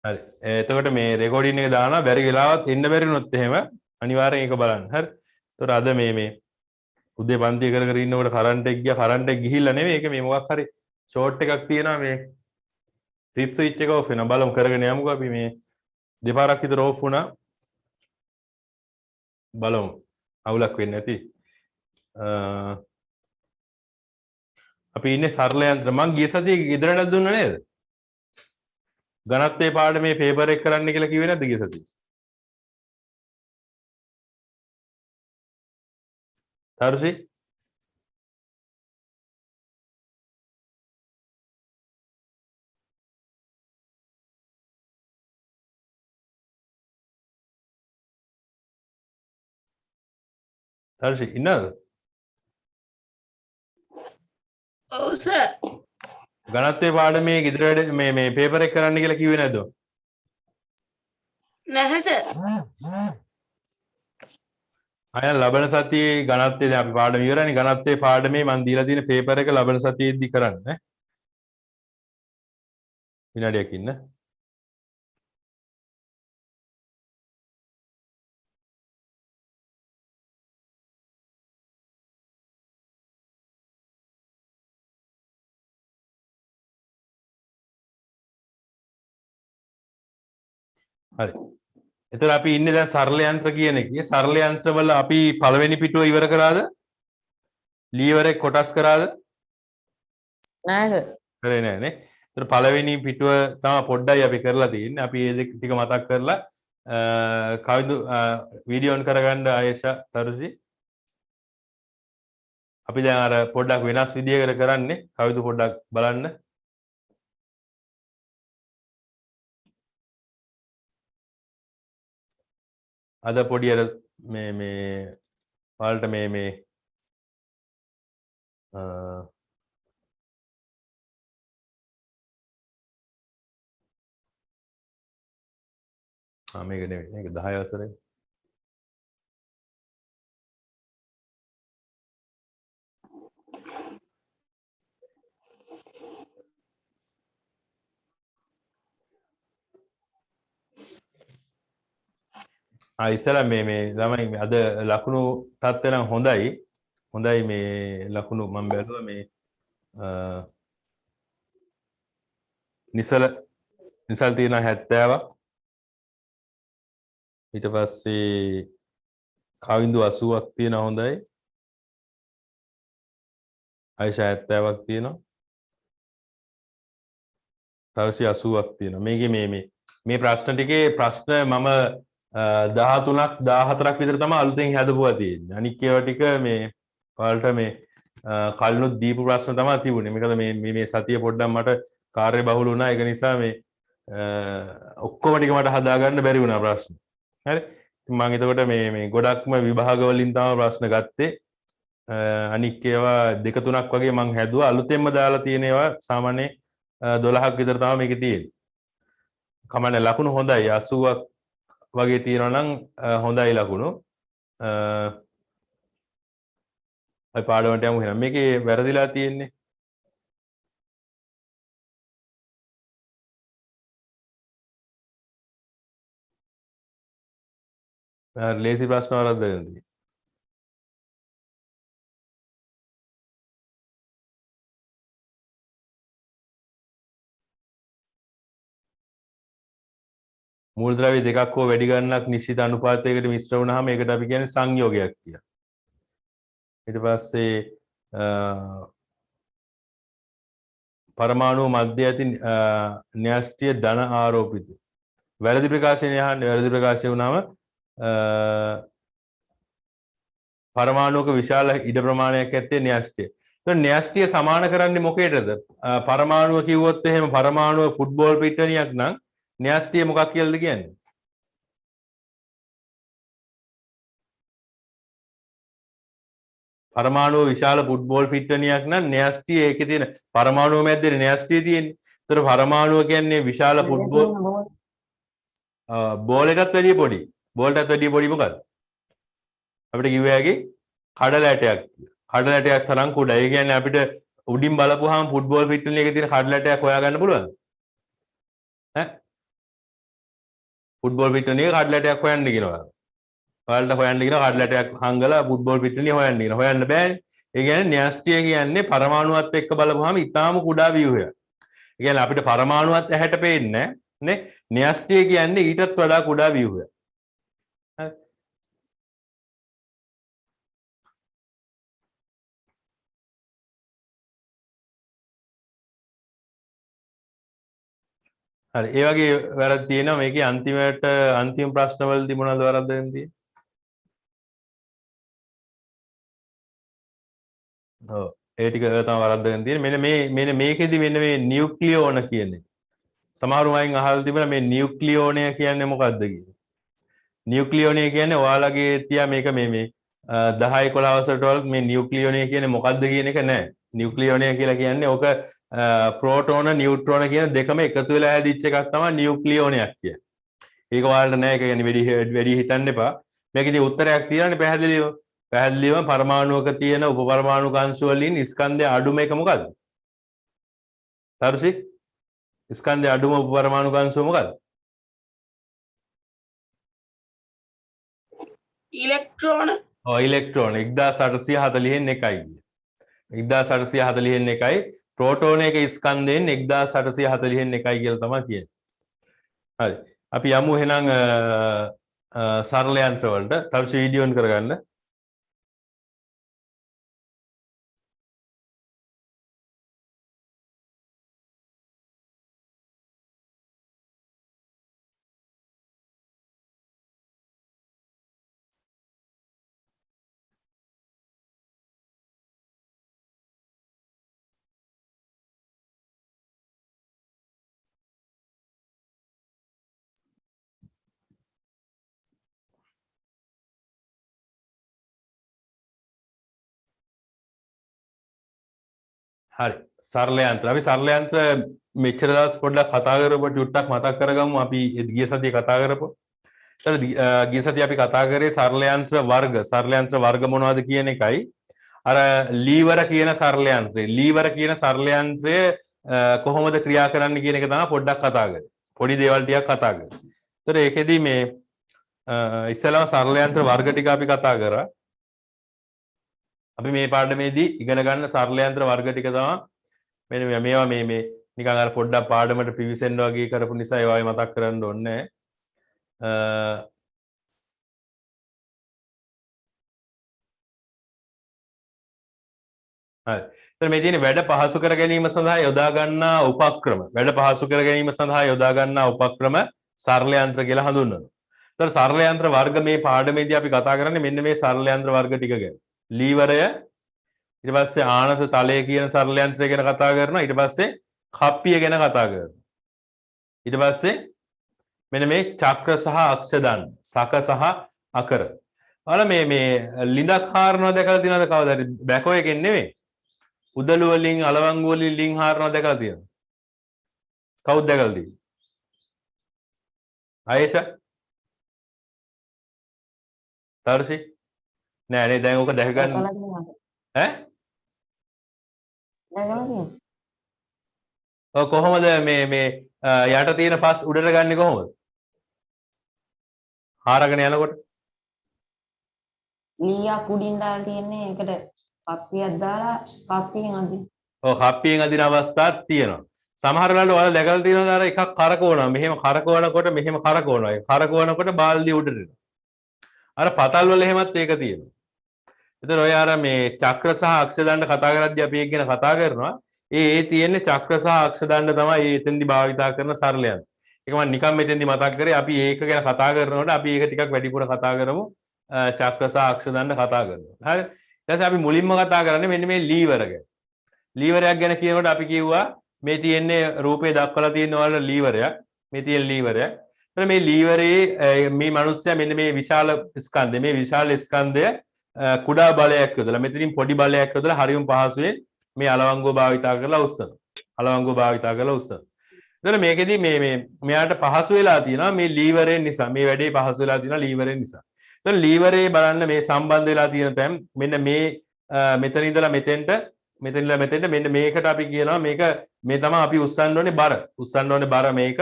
හරි. එතකොට මේ රෙකෝඩින් එක දානවා බැරි වෙලාවත් එන්න බැරි වුණොත් එහෙම අනිවාර්යෙන් ඒක බලන්න. හරි. එතකොට අද මේ උදේ පන්ති කර කර ඉන්නකොට කරන්ට් එක ගියා කරන්ට් එක ගිහිල්ලා නෙමෙයි ඒක මේ මොකක් හරි ෂෝට් එකක් තියෙනවා මේ ට්‍රිප් ස්විච් එක ඔෆ් වෙනවා බලමු කරගෙන යමුකෝ අපි මේ දෙපාරක් විතර ඔෆ් වුණා බලමු අවුලක් වෙන්නේ නැති අපි ඉන්නේ සරල යන්ත්‍ර මං ගිය සතියේ ගෙදරට දුන්නා නේද ඝනත්වයේ පාඩමේ පේපර් එක කරන්න කියලා කිව්වේ නැද්ද ගිය සතියේ තරුසි තරුසි ඉන්නවද ඔව් සර් ඝනත්වයේ පාඩමේ ගෙදරට මේ පේපර් එක කරන්න කියලා කිව්වේ නැද්ද නැහැ සර් අය ලබන සතියේ ඝනත්වයේ දැන් අපි පාඩම ඉවරනේ ඝනත්වයේ පාඩමේ මම දීලා තියෙන පේපර් එක ලබන සතියේදී කරන්න ඈ විනාඩියක් ඉන්න හරි එතකොට අපි ඉන්නේ දැන් සරල යන්ත්‍ර කියන එකේ සරල යන්ත්‍රවල අපි පළවෙනි පිටුව ඉවර කරාද ලීවර් එක කොටස් කරාද නැහැ සර් කරේ නැහැ නේ එතකොට පළවෙනි පිටුව තමයි පොඩ්ඩයි අපි කරලා තියෙන්නේ අපි මේ දෙක ටික මතක් කරලා කවිදු වීඩියෝ ඔන් කරගන්න ආයේෂා තරුසි අපි දැන් අර පොඩ්ඩක් වෙනස් විදියකට කරන්නේ කවිදු පොඩ්ඩක් බලන්න අද පොඩි අර මේ ඔයාලට මේ මේක නෙවෙයි මේක 10 වසරේ ඉස්සලා මේ ළමයි අද ලකුණු තත්ත්වය නම් හොඳයි මේ ලකුණු මම බැලුවා මේ නිසල තියෙන 70ක් ඊට පස්සේ කවින්දු 80ක් තියෙන හොඳයි ආයිෂා 70ක් තියෙනවා තවසි 80ක් තියෙනවා මේකේ මේ ප්‍රශ්න ටිකේ ප්‍රශ්න මම 13ක් 14ක් විතර තමයි අලුතෙන් හදපුවා තියෙන්නේ අනික් ඒවා ටික මේ ඔයාලට මේ කලිනුත් දීපු ප්‍රශ්න තමයි තිබුණේ මේකද මේ සතිය පොඩ්ඩක් මට කාර්ය බහුල වුණා ඒක නිසා මේ ඔක්කොම ටික මට හදාගන්න බැරි වුණා ප්‍රශ්න හරි මම එතකොට මේ ගොඩක්ම විභාග වලින් තමයි ප්‍රශ්න ගත්තේ අනික් ඒවා දෙක තුනක් වගේ මම හැදුවා අලුතෙන්ම දාලා තියෙන ඒවා සාමාන්‍ය 12ක් විතර තමයි මේකේ තියෙන්නේ කමන්නේ ලකුණු හොඳයි 80ක් වගේ තියෙනවා නම් හොඳයි ලකුණු අපි පාඩමට යමු එහෙනම් මේකේ වැරදිලා තියෙන්නේ ලේසි ප්‍රශ්න වරද්ද ගන්න මූලද්‍රව්‍ය දෙකක් හෝ වැඩි ගණනක් නිශ්චිත අනුපාතයකට මිශ්‍ර වුණාම ඒකට අපි කියන්නේ සංයෝගයක් කියලා. ඊට පස්සේ පරමාණු මැද ඇති න්‍යෂ්ටිය ධන ආරෝපිත. වැරදි ප්‍රකාශනය යහන්නේ වැරදි ප්‍රකාශය වුණාම පරමාණුක විශාල ඉඩ ප්‍රමාණයක් ඇත්තේ න්‍යෂ්ටිය. එතකොට න්‍යෂ්ටිය සමාන කරන්නේ මොකේද? පරමාණුව කිව්වොත් එහෙම පරමාණුව ෆුට්බෝල් පිට්ටනියක් නම් න්‍යෂ්ටිය මොකක් කියලාද කියන්නේ? පරමාණුව විශාල ෆුට්බෝල් පිට්ටනියක් නම් න්‍යෂ්ටිය ඒකේ තියෙන පරමාණුව මැද්දේ න්‍යෂ්ටිය තියෙන්නේ. ඒතර පරමාණුව කියන්නේ විශාල ෆුට්බෝල් බෝලයටත් වැඩිය පොඩි. බෝලටත් වැඩිය පොඩි මොකක්ද? අපිට කිව්ව හැකි කඩල ඇටයක්. කඩල ඇටයක් තරම් කුඩා. ඒ කියන්නේ අපිට උඩින් බලපුවාම ෆුට්බෝල් පිට්ටනියක තියෙන කඩල ඇටයක් හොයාගන්න පුළුවන්ද? ඈ ෆුට්බෝල් පිටුනිය කඩලටයක් හොයන්න කියනවා. ඔයාලට හොයන්න කියනවා කඩලටයක් හංගලා ෆුට්බෝල් පිටුනිය හොයන්න කියනවා. හොයන්න බෑනේ. ඒ කියන්නේ න්‍යෂ්ටිය කියන්නේ පරමාණුවත් එක්ක බලපුවාම ඊටාම කුඩා ව්‍යුහයක්. ඒ කියන්නේ අපිට පරමාණුවත් ඇහැට පේන්නේ නේ. න්‍යෂ්ටිය කියන්නේ ඊටත් වඩා කුඩා ව්‍යුහයක්. හරි. හරි. ඒ වගේ වැරද්ද තියෙනවා මේකේ අන්තිමට අන්තිම ප්‍රශ්නවලදී මොනවද වැරද්ද වෙන්නේ? ඔව්. ඒ ටික තමයි වරද්ද වෙන තියෙන්නේ. මෙන්න මේකෙදි මෙන්න මේ නියුක්ලියෝන කියන්නේ. සමහරු අයින් අහලා තිබුණා මේ නියුක්ලියෝනය කියන්නේ මොකක්ද කියලා. නියුක්ලියෝනය කියන්නේ ඔයාලගේ තියා මේක මේ 10 11 වසරට වල මේ නියුක්ලියෝනය කියන්නේ මොකක්ද කියන එක නෑ. නියුක්ලියෝනය කියලා කියන්නේ ඕක ප්‍රෝටෝන නියුට්‍රෝන කියන දෙකම එකතු වෙලා හැදිච්ච එකක් තමයි නියුක්ලියෝනයක් කියන්නේ. ඒක ඔයාලට නෑ. ඒක කියන්නේ වැඩි හිතන්න එපා. මේකේදී උත්තරයක් තියෙනවානේ පැහැදිලිව. පැහැදිලිවම පරමාණුවක තියෙන උපපරමාණුක අංශු වලින් ස්කන්ධය අඩුම එක මොකද්ද? තරුසි ස්කන්ධය අඩුම උපපරමාණුක අංශුව මොකද්ද? ඉලෙක්ට්‍රෝන. ඔව් ඉලෙක්ට්‍රෝන 1840න් එකයි. 1840න් එකයි ප්‍රෝටෝනයක ස්කන්ධයෙන් 1840න් එකයි කියලා තමයි කියන්නේ. හරි. අපි යමු එහෙනම් සරල යන්ත්‍ර වලට. තරුසි වීඩියෝ ඔන් කරගන්න. හරි. සරල යන්ත්‍ර. අපි සරල යන්ත්‍ර මෙච්චර දවස් පොඩ්ඩක් කතා කරපුවා ටිකක් මතක් කරගමු. අපි ගිය සතියේ කතා කරපුවා. ඒතර ගිය සතියේ අපි කතා කරේ සරල යන්ත්‍ර වර්ග. සරල යන්ත්‍ර වර්ග මොනවද කියන එකයි. අර ලීවර කියන සරල යන්ත්‍රය. ලීවර කියන සරල යන්ත්‍රය කොහොමද ක්‍රියා කරන්න කියන එක තමයි පොඩ්ඩක් කතා කරේ. පොඩි දේවල් ටිකක් කතා කරා. ඒතර ඒකෙදි මේ ඉස්සෙල්ලාම සරල යන්ත්‍ර වර්ග ටික අපි කතා කරා. අපි මේ පාඩමේදී ඉගෙන ගන්න සරල යන්ත්‍ර වර්ග ටික තමයි මෙන්න මේවා මේ නිකන් අර පොඩ්ඩක් පාඩමට පිවිසෙන්න වගේ කරපු නිසා ඒවා මතක් කරන්න ඕනේ නැහැ. හරි. එතන මේ තියෙන වැඩ පහසු කර ගැනීම සඳහා යොදා ගන්නා උපක්‍රම. වැඩ පහසු කර ගැනීම සඳහා යොදා ගන්නා උපක්‍රම සරල යන්ත්‍ර කියලා හඳුන්වනවා. එතන සරල යන්ත්‍ර වර්ග මේ පාඩමේදී අපි කතා කරන්නේ මෙන්න මේ සරල යන්ත්‍ර වර්ග ටික ගැන. ලීවරය ඊට පස්සේ ආනත තලය කියන සරල යන්ත්‍රය ගැන කතා කරනවා. ඊට පස්සේ කප්පිය ගැන කතා කරනවා. ඊට පස්සේ මෙන්න මේ චක්‍ර සහ අක්ෂ දණ්ඩ, සක සහ අකර. ඔයාලා මේ ලිඳක් හාරනවා දැකලා තියෙනවද කවදාද? බැකෝ එකෙන් නෙමෙයි. උදළු වලින් අලවංගු වලින් ලින් හාරනවා දැකලා තියෙනවද? කවුද දැකලා තියෙන්නේ? ආයේෂා? තර්ෂි? නෑ නේ දැන් ඕක දැක ගන්න. ඈ? ඔය කොහොමද මේ යට තියෙන පස් උඩට ගන්නේ කොහොමද? හාරගෙන යනකොට ලීයක් උඩින් දාලා තියෙන්නේ ඒකට කප්පියක් දාලා කප්පියෙන් අදින්න. ඔව් කප්පියෙන් අදින අවස්ථාවක් තියෙනවා. සමහර වෙලාවට ඔයාලා දැකලා තියෙනවද අර එකක් කරකවනවා. මෙහෙම කරකවනකොට මෙහෙම කරකවනවා. ඒ කරකවනකොට බාල්දිය උඩට එනවා. අර පතල් වල එහෙමත් ඒක තියෙනවා. එතන ඔය අර මේ චක්‍ර සහ අක්ෂ දණ්ඩ කතා කරද්දී අපි ඒක ගැන කතා කරනවා. ඒ තියෙන්නේ චක්‍ර සහ අක්ෂ දණ්ඩ තමයි එතෙන්දි භාවිතා කරන සරල යන්ත්‍ර. ඒක මම නිකන් මෙතෙන්දි මතක් කරේ. අපි ඒක ගැන කතා කරනකොට අපි ඒක ටිකක් වැඩිපුර කතා කරමු. චක්‍ර සහ අක්ෂ දණ්ඩ කතා කරනවා. හරි. ඊට පස්සේ අපි මුලින්ම කතා කරන්නේ මෙන්න මේ ලීවර ගැන. ලීවරයක් ගැන කියනකොට අපි කිව්වා මේ තියෙන්නේ රූපේ දක්වලා තියෙන වල ලීවරයක්. මේ තියෙන ලීවරයක්. එතන මේ ලීවරේ මේ මිනිස්සයා මෙන්න මේ විශාල ස්කන්ධය මේ විශාල ස්කන්ධය කුඩා බලයක් යොදලා මෙතනින් පොඩි බලයක් යොදලා හරියම පහසුවෙන් මේ අලවංගුව භාවිතා කරලා උස්සනවා. අලවංගුව භාවිතා කරලා උස්සනවා. එතන මේකෙදි මෙයාට පහසු වෙලා තියෙනවා මේ ලීවරයෙන් නිසා. මේ වැඩේ පහසු වෙලා තියෙනවා ලීවරයෙන් නිසා. එතන ලීවරේ බලන්න මේ සම්බන්ධ වෙලා තියෙන තැන් මෙන්න මේ මෙතන ඉඳලා මෙතෙන්ට මෙතන ඉඳලා මෙතෙන්ට මෙන්න මේකට අපි කියනවා මේක මේ තමයි අපි උස්සන්න ඕනේ බර. උස්සන්න ඕනේ බර මේක.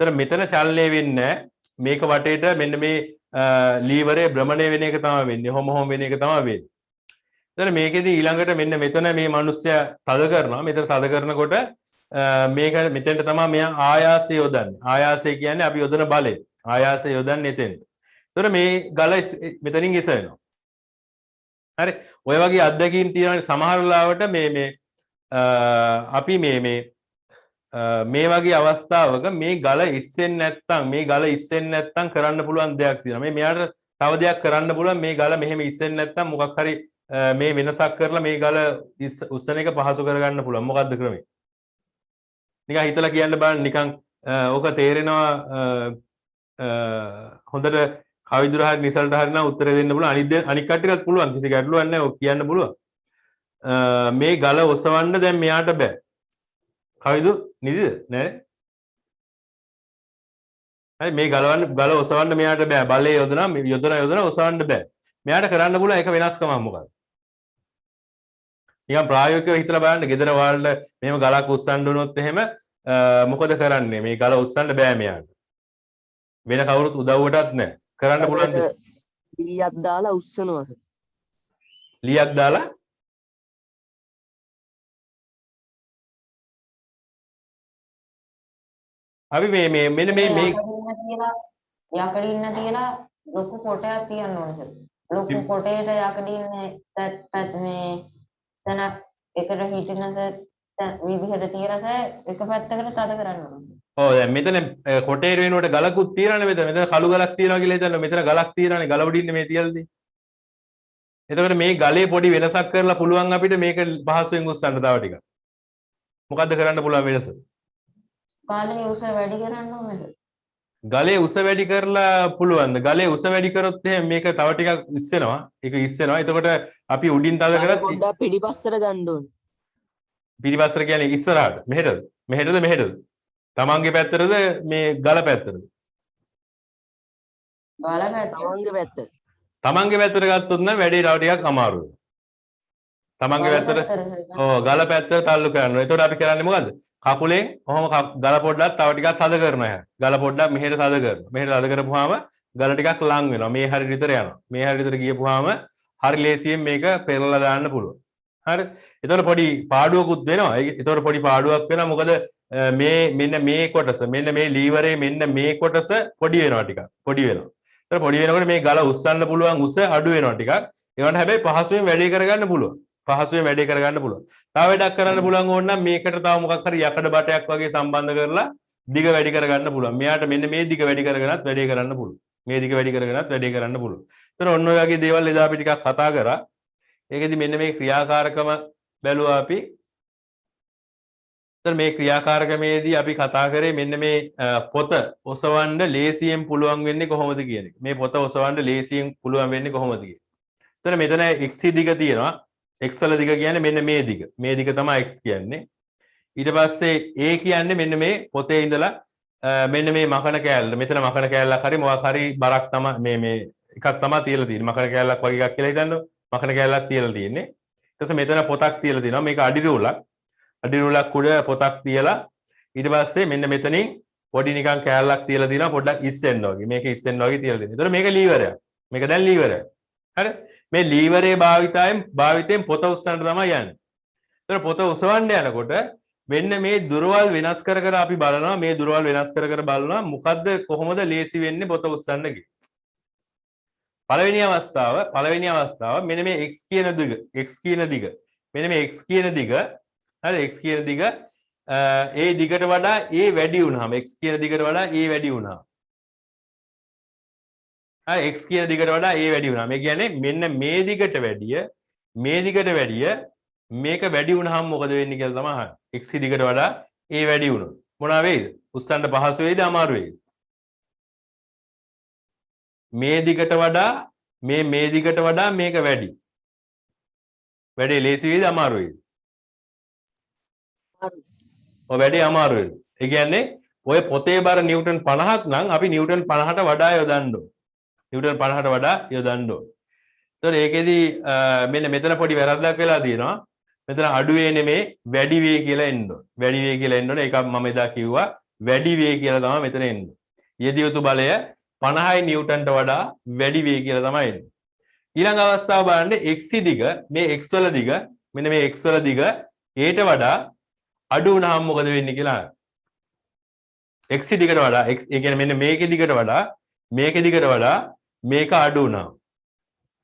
එතන මෙතන චලනය වෙන්නේ මේක වටේට මෙන්න මේ ලීවරේ භ්‍රමණය වෙන එක තමයි වෙන්නේ. හොම වෙන එක තමයි වෙන්නේ. එතන මේකෙදි ඊළඟට මෙන්න මෙතන මේ මිනිස්සයා තද කරනවා. මෙතන තද කරනකොට මේක මෙතෙන්ට තමයි මෙයා ආයාසය යොදන්නේ. ආයාසය කියන්නේ අපි යොදන බලය. ආයාසය යොදන්නේ එතෙන්ට. එතකොට මේ ගල මෙතනින් ඉස වෙනවා. හරි. ඔය වගේ අත්දැකීම් තියෙනවා සමහර වෙලාවට අපි මේ වගේ අවස්ථාවක මේ ගල ඉස්සෙන්නේ නැත්තම් කරන්න පුළුවන් දෙයක් තියෙනවා. මෙයාට තව දෙයක් කරන්න පුළුවන් මේ ගල මෙහෙම ඉස්සෙන්නේ නැත්තම් මොකක් හරි මේ වෙනසක් කරලා මේ ගල උස්සන එක පහසු කරගන්න පුළුවන්. මොකද්ද ක්‍රමය? නිකන් හිතලා කියන්න බලන්න නිකන් ඕක තේරෙනවා හොඳට කවිදුර හරි නිසල්ට හරි නම් උත්තර දෙන්න පුළුවන්. අනික් කට්ටියටත් පුළුවන්. කිසි ගැටලුවක් නැහැ. ඔක් කියන්න පුළුවන්. මේ ගල ඔසවන්න දැන් මෙයාට බෑ. කවිදු නිදිද? නෑ. හරි මේ ගල ඔසවන්න මෙයාට බෑ. බලේ යොදන ඔසවන්න බෑ. මෙයාට කරන්න පුළුවන් එක වෙනස්කමක් මොකක්ද? නිකන් ප්‍රායෝගිකව හිතලා බලන්න. ගෙදර වලට මෙහෙම ගලක් උස්සන්න උනොත් එහෙම මොකද කරන්නේ? මේ ගල උස්සන්න බෑ මෙයාට. වෙන කවුරුත් උදව්වටත් නැහැ. කරන්න පුළුවන් ලීයක් දාලා උස්සනවා. ලීයක් දාලා අපි මෙන්න මේ යකඩින්න තියලා ලොකු කොටයක් තියන්න ඕනේ. ලොකු කොටේට යකඩින්න මේ තන එකට හිටිනස විදිහට තියලාස එක පැත්තකට තද කරන්න ඕනේ. ඔව් දැන් මෙතන කොටේර වෙනුවට ගලකුත් තියනනේ මෙතන කළු ගලක් තියනවා කියලා හිතන්න. මෙතන ගලක් තියනනේ ගල උඩින්නේ මේ තියලාදී. එතකොට මේ ගලේ පොඩි වෙනසක් කරලා පුළුවන් අපිට මේක පහසුවෙන් උස්සන්න තව ටිකක්. මොකද්ද කරන්න පුළුවන් වෙනස? ගලේ උස වැඩි කරන්න ඕනද? ගලේ උස වැඩි කරලා පුළුවන්ද? ගලේ උස වැඩි කරොත් එහෙනම් මේක තව ටිකක් ඉස්සෙනවා. ඒක ඉස්සෙනවා. එතකොට අපි උඩින් තද කරත් පොඩ්ඩක් පිටිපස්සට ගන්න ඕනේ. පිටිපස්සට කියන්නේ ඉස්සරහට. මෙහෙටද? මෙහෙටද? තමන්ගේ පැත්තටද මේ ගල පැත්තටද? තමන්ගේ පැත්තට. තමන්ගේ පැත්තට ගත්තොත් නම් වැඩේ තව ටිකක් අමාරු වෙනවා. තමන්ගේ පැත්තට ගල පැත්තට තල්ලු කරනවා. එතකොට අපි කරන්නේ මොකද්ද? කකුලෙන් ඔහොම ගල පොඩ්ඩක් තව ටිකක් තද කරනවා හැ. ගල පොඩ්ඩක් මෙහෙට තද කරනවා. මෙහෙට තද කරපුවාම ගල ටිකක් ලං වෙනවා. මේ හරියට විතර යනවා. මේ හරියට විතර ගියපුවාම හරි ලේසියෙන් මේක පෙරලලා දාන්න පුළුවන්. හරි. එතකොට පොඩි පාඩුවකුත් වෙනවා. එතකොට පොඩි පාඩුවක් වෙනවා. මොකද මෙන්න මේ කොටස මෙන්න මේ ලීවරේ මෙන්න මේ කොටස පොඩි වෙනවා ටිකක්. පොඩි වෙනවා. ඒතර පොඩි වෙනකොට මේ ගල උස්සන්න පුළුවන් උස අඩු වෙනවා ටිකක්. ඒවට හැබැයි පහසුවෙන් වැඩේ කරගන්න පුළුවන්. තව වැඩක් කරන්න පුළුවන් ඕන නම් මේකට තව මොකක් හරි යකඩ බටයක් වගේ සම්බන්ධ කරලා දිග වැඩි කරගන්න පුළුවන්. මෙයාට මෙන්න මේ දිග වැඩි කරගෙනත් වැඩේ කරන්න පුළුවන්. මේ දිග වැඩි කරගෙනත් වැඩේ කරන්න පුළුවන්. ඒතර ඔන්න ඔය වගේ දේවල් එදා අපි ටිකක් කතා කරා. ඒකෙදි මෙන්න මේ ක්‍රියාකාරකම බැලුවා අපි. ඒතර මේ ක්‍රියාකාරකමේදී අපි කතා කරේ මෙන්න මේ පොත ඔසවන්න ලේසියෙන් පුළුවන් වෙන්නේ කොහොමද කියන එක. මේ පොත ඔසවන්න ලේසියෙන් පුළුවන් වෙන්නේ කොහොමද කියන එක. ඒතර මෙතන x දිග තියෙනවා. x වල දිග කියන්නේ මෙන්න මේ දිග. මේ දිග තමයි x කියන්නේ. ඊට පස්සේ a කියන්නේ මෙන්න මේ පොතේ ඉඳලා මෙන්න මේ මකන කෑල්ල. මෙතන මකන කෑල්ලක් හරි මොකක් හරි බරක් තමයි මේ එකක් තමයි තියලා තියෙන්නේ. මකන කෑල්ලක් වගේ එකක් කියලා හිතන්න. මකන කෑල්ලක් තියලා තියෙන්නේ. ඊට පස්සේ මෙතන පොතක් තියලා තියෙනවා. මේක අඩි රූලක්. අඩි රූලක් උඩ පොතක් තියලා ඊට පස්සේ මෙන්න මෙතනින් පොඩි නිකන් කෑල්ලක් තියලා තියෙනවා. පොඩ්ඩක් ඉස්සෙන්න වගේ. මේක ඉස්සෙන්න වගේ තියලා තියෙනවා. ඒතකොට මේක ලීවරයක්. මේක දැන් ලීවරයක්. හරි. මේ ලීවරේ භාවිතයෙන් පොත උස්සන්න තමයි යන්නේ. ඒතර පොත උසවන්න යනකොට මෙන්න මේ දුරවල් වෙනස් කර අපි බලනවා. මේ දුරවල් වෙනස් කර බලනවා මොකද්ද කොහොමද ලේසි වෙන්නේ පොත උස්සන්න කියලා. පළවෙනි අවස්ථාව මෙන්න මේ x කියන දිග. මෙන්න මේ x කියන දිග හරි x කියන දිග ඒ දිගට වඩා a වැඩි වුණාම x කියන දිගට වඩා a වැඩි වුණා. x කියන දිගට වඩා a වැඩි වුණා. මේ කියන්නේ මෙන්න මේ දිගට වැඩිය මේක වැඩි වුණාම මොකද වෙන්නේ කියලා තමයි අහන්නේ. x දිගට වඩා a වැඩි වුණොත් මොනවා වෙයිද? උස්සන්න පහසු වෙයිද අමාරු වෙයිද? මේ දිගට වඩා මේක වැඩි. වැඩේ ලේසි වෙයිද අමාරු වෙයිද? ඔය වැඩේ අමාරු වෙයිද? ඒ කියන්නේ ඔය පොතේ බර නිව්ටන් 50ක් නම් අපි නිව්ටන් 50ට වඩා යොදන්න ඕන. නිව්ටන් 50ට වඩා යොදන්න ඕන. ඒතකොට ඒකෙදි මෙන්න මෙතන පොඩි වැරද්දක් වෙලා තියෙනවා. මෙතන අඩු වේ නෙමේ වැඩි වේ කියලා එන්න ඕන. වැඩි වේ කියලා එන්න ඕන. ඒක මම එදා කිව්වා වැඩි වේ කියලා තමයි මෙතන එන්න. යෙදිය යුතු බලය 50යි නිව්ටන්ට වඩා වැඩි වෙයි කියලා තමයි එන්නේ. ඊළඟ අවස්ථාව බලන්න x දිග මේ x වල දිග මෙන්න මේ x වල දිග ඒට වඩා අඩු වුණාම මොකද වෙන්නේ කියලා. x දිගට වඩා x ඒ කියන්නේ මෙන්න මේකේ දිගට වඩා මේක අඩු වුණා.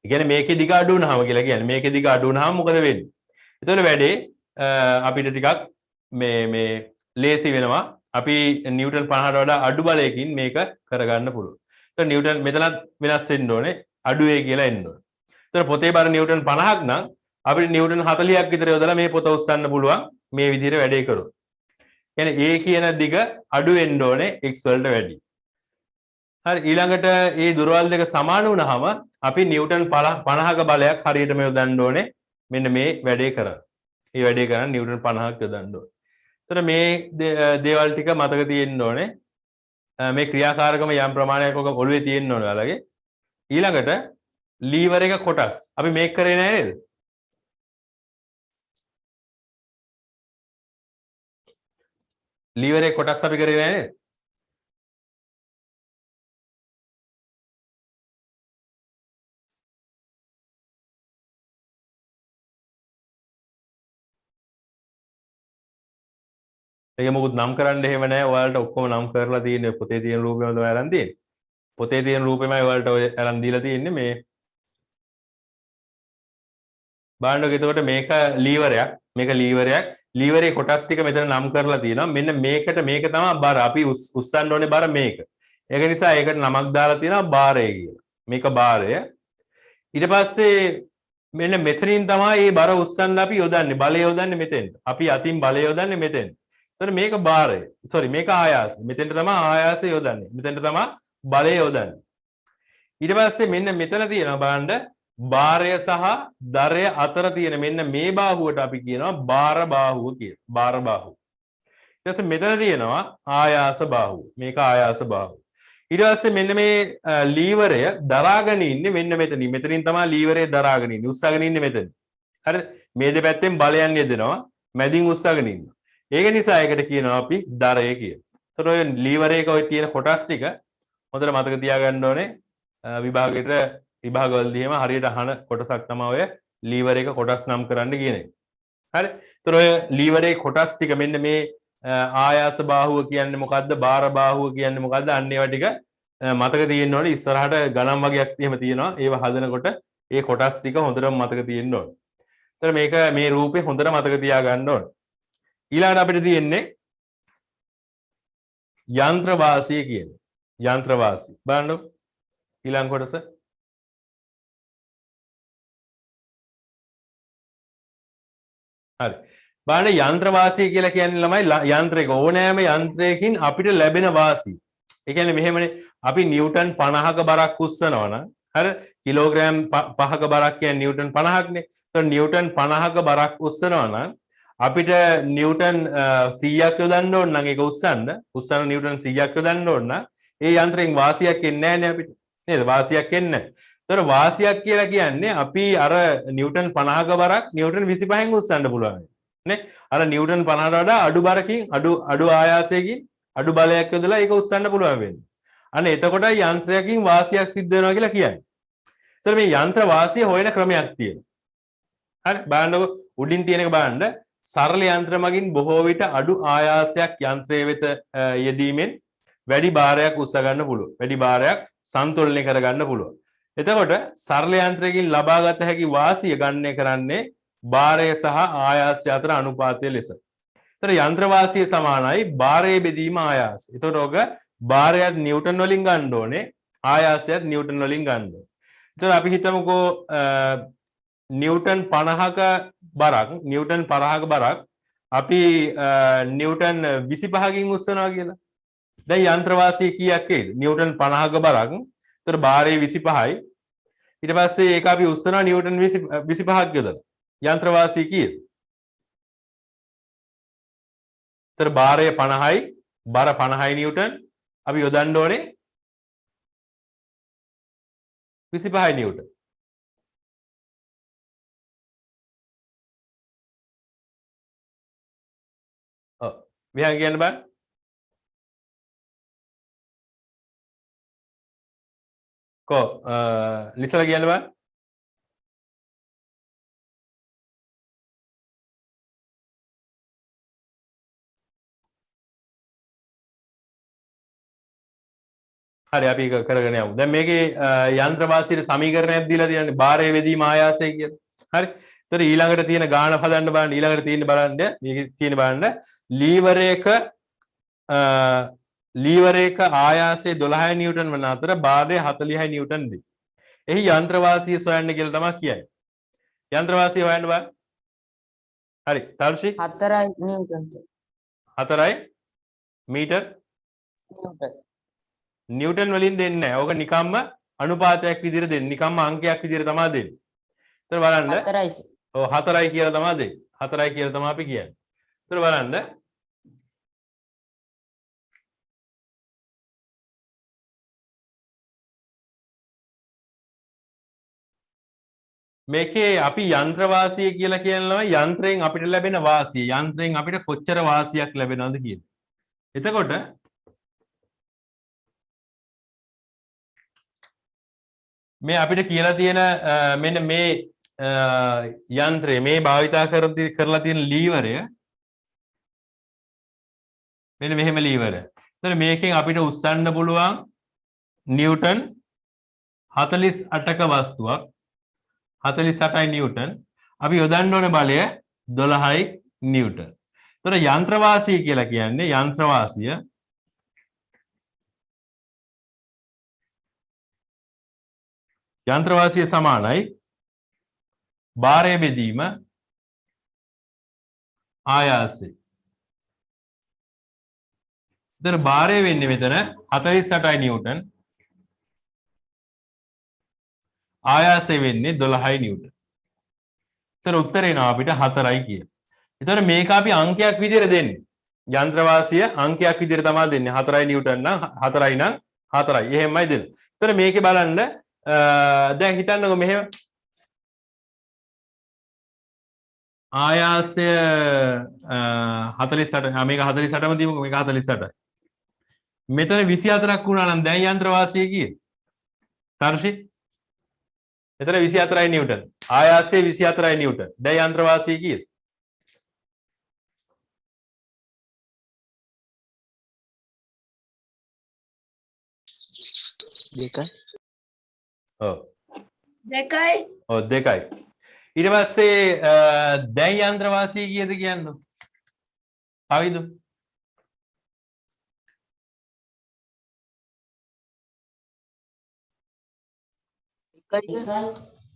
ඒ කියන්නේ මේකේ දිග අඩු වුණාම කියලා කියන්නේ මේකේ දිග අඩු වුණාම මොකද වෙන්නේ? එතකොට වැඩේ අපිට ටිකක් මේ ලේසි වෙනවා. අපි නිව්ටන් 50ට වඩා අඩු බලයකින් මේක කරගන්න පුළුවන්. එතකොට නිව්ටන් මෙතනත් වෙනස් වෙන්න ඕනේ. අඩු වේ කියලා එන්න ඕනේ. එතකොට පොතේ බර නිව්ටන් 50ක් නම් අපිට නිව්ටන් 40ක් විතර යොදලා මේ පොත උස්සන්න පුළුවන් මේ විදිහට වැඩේ කරොත්. කියන්නේ A කියන දිග අඩු වෙන්න ඕනේ x වලට වැඩි. හරි ඊළඟට මේ දුරවල් දෙක සමාන වුණාම අපි නිව්ටන් 50ක බලයක් හරියටම යොදන්න ඕනේ මෙන්න මේ වැඩේ කරන්න. මේ වැඩේ කරන්න නිව්ටන් 50ක් යොදන්න ඕනේ. එතකොට මේ දේවල් ටික මතක තියෙන්න ඕනේ. මේ ක්‍රියාකාරකම යම් ප්‍රමාණයක් ඔක ඔළුවේ තියෙන්න ඕනේ ඔයාලගේ. ඊළඟට ලීවර් එක කොටස් අපි මේක කරේ නෑ නේද? ලීවර් එක කොටස් අපි කරේ නෑ නේද? ඒක මොකුත් නම් කරන්න එහෙම නැහැ. ඔයාලට ඔක්කොම නම් කරලා තියෙන්නේ පොතේ තියෙන රූපෙම තමයි අරන් තියෙන්නේ. පොතේ තියෙන රූපෙමයි ඔයාලට ඔය අරන් දීලා තියෙන්නේ මේ. බලන්නකො එතකොට මේක ලීවරයක්. මේක ලීවරයක්. ලීවරේ කොටස් ටික මෙතන නම් කරලා තියෙනවා. මෙන්න මේකට මේක තමයි බර. අපි උස්සන්න ඕනේ බර මේක. ඒක නිසා ඒකට නමක් දාලා තියෙනවා බාරය කියලා. මේක බාරය. ඊට පස්සේ මෙන්න මෙතනින් තමයි මේ බර උස්සන්න අපි යොදන්නේ. බලය යොදන්නේ මෙතෙන්ට. අපි අතින් බලය යොදන්නේ මෙතෙන්ට. එතකොට මේක බාරය. sorry මේක ආයාසය. මෙතෙන්ට තමයි ආයාසය යොදන්නේ. මෙතෙන්ට තමයි බලය යොදන්නේ. ඊට පස්සේ මෙන්න මෙතන තියෙනවා බලන්න බාරය සහ දරය අතර තියෙන මෙන්න මේ බාහුවට අපි කියනවා බාර බාහුව කියලා. බාර බාහුව. ඊට පස්සේ මෙතන තියෙනවා ආයාස බාහුව. මේක ආයාස බාහුව. ඊට පස්සේ මෙන්න මේ ලීවරය දරාගෙන ඉන්නේ මෙන්න මෙතනින්. මෙතනින් තමයි ලීවරය දරාගෙන ඉන්නේ. උස්සගෙන ඉන්නේ මෙතන. හරිද? මේ දෙපැත්තෙන් බලයන් යෙදෙනවා. මැදින් උස්සගෙන ඉන්නවා. ඒක නිසා ඒකට කියනවා අපි දරය කියලා. ඒතකොට ඔය ලීවර් එක ඔය තියෙන කොටස් ටික හොඳට මතක තියාගන්න ඕනේ. විභාගයට විභාගවලදී එහෙම හරියට අහන කොටසක් තමයි ඔය ලීවර් එක කොටස් නම් කරන්න කියන්නේ. හරි? ඒතකොට ඔය ලීවර් එකේ කොටස් ටික මෙන්න මේ ආයාස බාහුව කියන්නේ මොකද්ද? බාර බාහුව කියන්නේ මොකද්ද? අන්න ඒවා ටික මතක තියෙන්න ඕනේ. ඉස්සරහට ගණන් වගේක් එහෙම තියෙනවා. ඒව හදනකොට ඒ කොටස් ටික හොඳටම මතක තියෙන්න ඕනේ. ඒතකොට මේක මේ රූපේ හොඳට මතක තියාගන්න ඕනේ. ඊළඟට අපිට තියෙන්නේ යන්ත්‍ර වාසිය කියන්නේ. යන්ත්‍ර වාසිය. බලන්න ඊළඟ කොටස. හරි. බලන්න යන්ත්‍ර වාසිය කියලා කියන්නේ ළමයි යන්ත්‍රයක ඕනෑම යන්ත්‍රයකින් අපිට ලැබෙන වාසිය. ඒ කියන්නේ මෙහෙමනේ අපි නිව්ටන් 50ක බරක් උස්සනවා නම් හරි කිලෝග්‍රෑම් 5ක බරක් කියන්නේ නිව්ටන් 50ක්නේ. ඒතකොට නිව්ටන් 50ක බරක් උස්සනවා නම් අපිට නිව්ටන් 100ක් යොදන්න ඕන නම් ඒක උස්සන නිව්ටන් 100ක් යොදන්න ඕන නම් ඒ යන්ත්‍රයෙන් වාසියක් එන්නේ නැහැ නේ අපිට. නේද? වාසියක් එන්නේ නැහැ. ඒතර වාසියක් කියලා කියන්නේ අපි අර නිව්ටන් 50ක බරක් නිව්ටන් 25න් උස්සන්න පුළුවන්. නේ? අර නිව්ටන් 50ට වඩා අඩු බරකින් අඩු ආයාසයකින් අඩු බලයක් යොදලා ඒක උස්සන්න පුළුවන් වෙන්නේ. අන්න එතකොටයි යන්ත්‍රයකින් වාසියක් සිද්ධ වෙනවා කියලා කියන්නේ. ඒතර මේ යන්ත්‍ර වාසිය හොයන ක්‍රමයක් තියෙනවා. හරි බලන්නකො උඩින් තියෙන එක බලන්න සරල යන්ත්‍ර මගින් බොහෝ විට අඩු ආයාසයක් යන්ත්‍රය වෙත යෙදීමෙන් වැඩි භාරයක් උස්ස ගන්න පුළුවන්. වැඩි භාරයක් සන්තුලනය කර ගන්න පුළුවන්. එතකොට සරල යන්ත්‍රයකින් ලබාගත හැකි වාසිය ගණනය කරන්නේ භාරය සහ ආයාසය අතර අනුපාතය ලෙස. එතකොට යන්ත්‍ර වාසිය සමානයි භාරයේ බෙදීම ආයාසය. එතකොට ඔක භාරයත් නිව්ටන් වලින් ගන්න ඕනේ, ආයාසයත් නිව්ටන් වලින් ගන්න ඕනේ. එතකොට අපි හිතමුකෝ නිව්ටන් 50ක බරක් අපි නිව්ටන් 25කින් උස්සනවා කියලා. දැන් යන්ත්‍ර වාසිය කීයක් වේද? නිව්ටන් 50ක බරක්. ඒතර භාරය 25යි. ඊට පස්සේ ඒක අපි උස්සනවා නිව්ටන් 25ක් යොදලා. යන්ත්‍ර වාසිය කීයද? ඒතර භාරය 50යි, බර 50යි නිව්ටන්. අපි යොදන්න ඕනේ 25යි නිව්ටන්. මෙහා කියන්න බෑ. කො ලිසලා කියන්න බෑ. හරි අපි ඒක කරගෙන යමු. දැන් මේකේ යන්ත්‍ර වාසියේ සමීකරණයක් දීලා තියෙනනේ භාරයේ වෙදීම ආයාසය කියලා. හරි. ඒතර ඊළඟට තියෙන ගාණ හදන්න බලන්න. ඊළඟට තියෙන බලන්න මේකේ තියෙන බලන්න ලීවර එක ආයාසයේ 12 නිව්ටන් වන අතර භාරය 40 නිව්ටන් වේ. එහි යන්ත්‍ර වාසිය සොයන්න කියලා තමයි කියන්නේ. යන්ත්‍ර වාසිය හොයන්න බලන්න. හරි. තර්ෂි 4 නිව්ටන් 4යි මීටර් නිව්ටන් වලින් දෙන්නේ නැහැ. ඕක නිකම්ම අනුපාතයක් විදිහට දෙන්නේ. නිකම්ම අංකයක් විදිහට තමයි දෙන්නේ. ඒතර බලන්න. 4යි. ඔව් 4යි කියලා තමයි දෙන්නේ. 4යි කියලා තමයි අපි කියන්නේ. ඒතර බලන්න. මේකේ අපි යන්ත්‍ර වාසිය කියලා කියනවා යන්ත්‍රයෙන් අපිට ලැබෙන වාසිය. යන්ත්‍රයෙන් අපිට කොච්චර වාසියක් ලැබෙනවද කියන. එතකොට මේ අපිට කියලා තියෙන මෙන්න මේ යන්ත්‍රය මේ භාවිතා කරලා තියෙන ලීවරය මෙන්න මෙහෙම ලීවරය. එතන මේකෙන් අපිට උස්සන්න පුළුවන් නිව්ටන් 48ක වස්තුවක් 48යි නිව්ටන්. අපි යොදන්න ඕන බලය 12යි නිව්ටන්. එතන යන්ත්‍ර වාසිය කියලා කියන්නේ යන්ත්‍ර වාසිය යන්ත්‍ර වාසිය සමානයි භාරය බෙදීම ආයාසය. එතන භාරය වෙන්නේ මෙතන 48යි නිව්ටන්. ආයාසය වෙන්නේ 12යි නිව්ටන්. එතන උත්තරේ එනවා අපිට 4යි කියලා. එතන මේක අපි අංකයක් විදිහට දෙන්නේ. යන්ත්‍ර වාසිය අංකයක් විදිහට තමයි දෙන්නේ. 4යි නිව්ටන් නම් 4යි නම් 4යි. එහෙමයි දෙන්නේ. එතන මේකේ බලන්න දැන් හිතන්නකො මෙහෙම ආයාසය 48 මේක 48ම දීමුකෝ මේක 48යි. මෙතන 24ක් වුණා නම් දැන් යන්ත්‍ර වාසිය කීයද? තර්ෂි මෙතන 24යි නිව්ටන්. ආයාසය 24යි නිව්ටන්. දැන් යන්ත්‍ර වාසිය කීයද? දෙකයි. ඔව්. දෙකයි. ඔව් දෙකයි. ඊට පස්සේ දැන් යන්ත්‍ර වාසිය කීයද කියන්නකො. කවිද?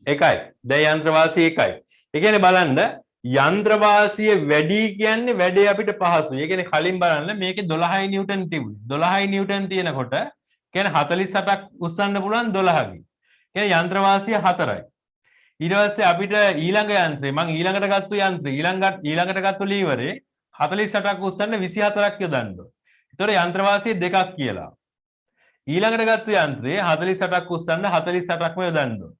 එකයි. දැන් යන්ත්‍ර වාසිය එකයි. ඒ කියන්නේ බලන්න යන්ත්‍ර වාසිය වැඩි කියන්නේ වැඩේ අපිට පහසුයි. ඒ කියන්නේ කලින් බලන්න මේකේ 12යි නිව්ටන් තිබුණේ. 12යි නිව්ටන් තියෙනකොට කියන්නේ 48ක් උස්සන්න පුළුවන් 12කින්. කියන්නේ යන්ත්‍ර වාසිය 4යි. ඊට පස්සේ අපිට ඊළඟ යන්ත්‍රේ මම ඊළඟට ගත්ත යන්ත්‍රේ ඊළඟට ගත්ත ලීවරේ 48ක් උස්සන්න 24ක් යොදන්න ඕන. ඒතකොට යන්ත්‍ර වාසිය දෙකක් කියලා. ඊළඟට ගත්ත යන්ත්‍රේ 48ක් උස්සන්න 48ක්ම යොදන්න ඕන.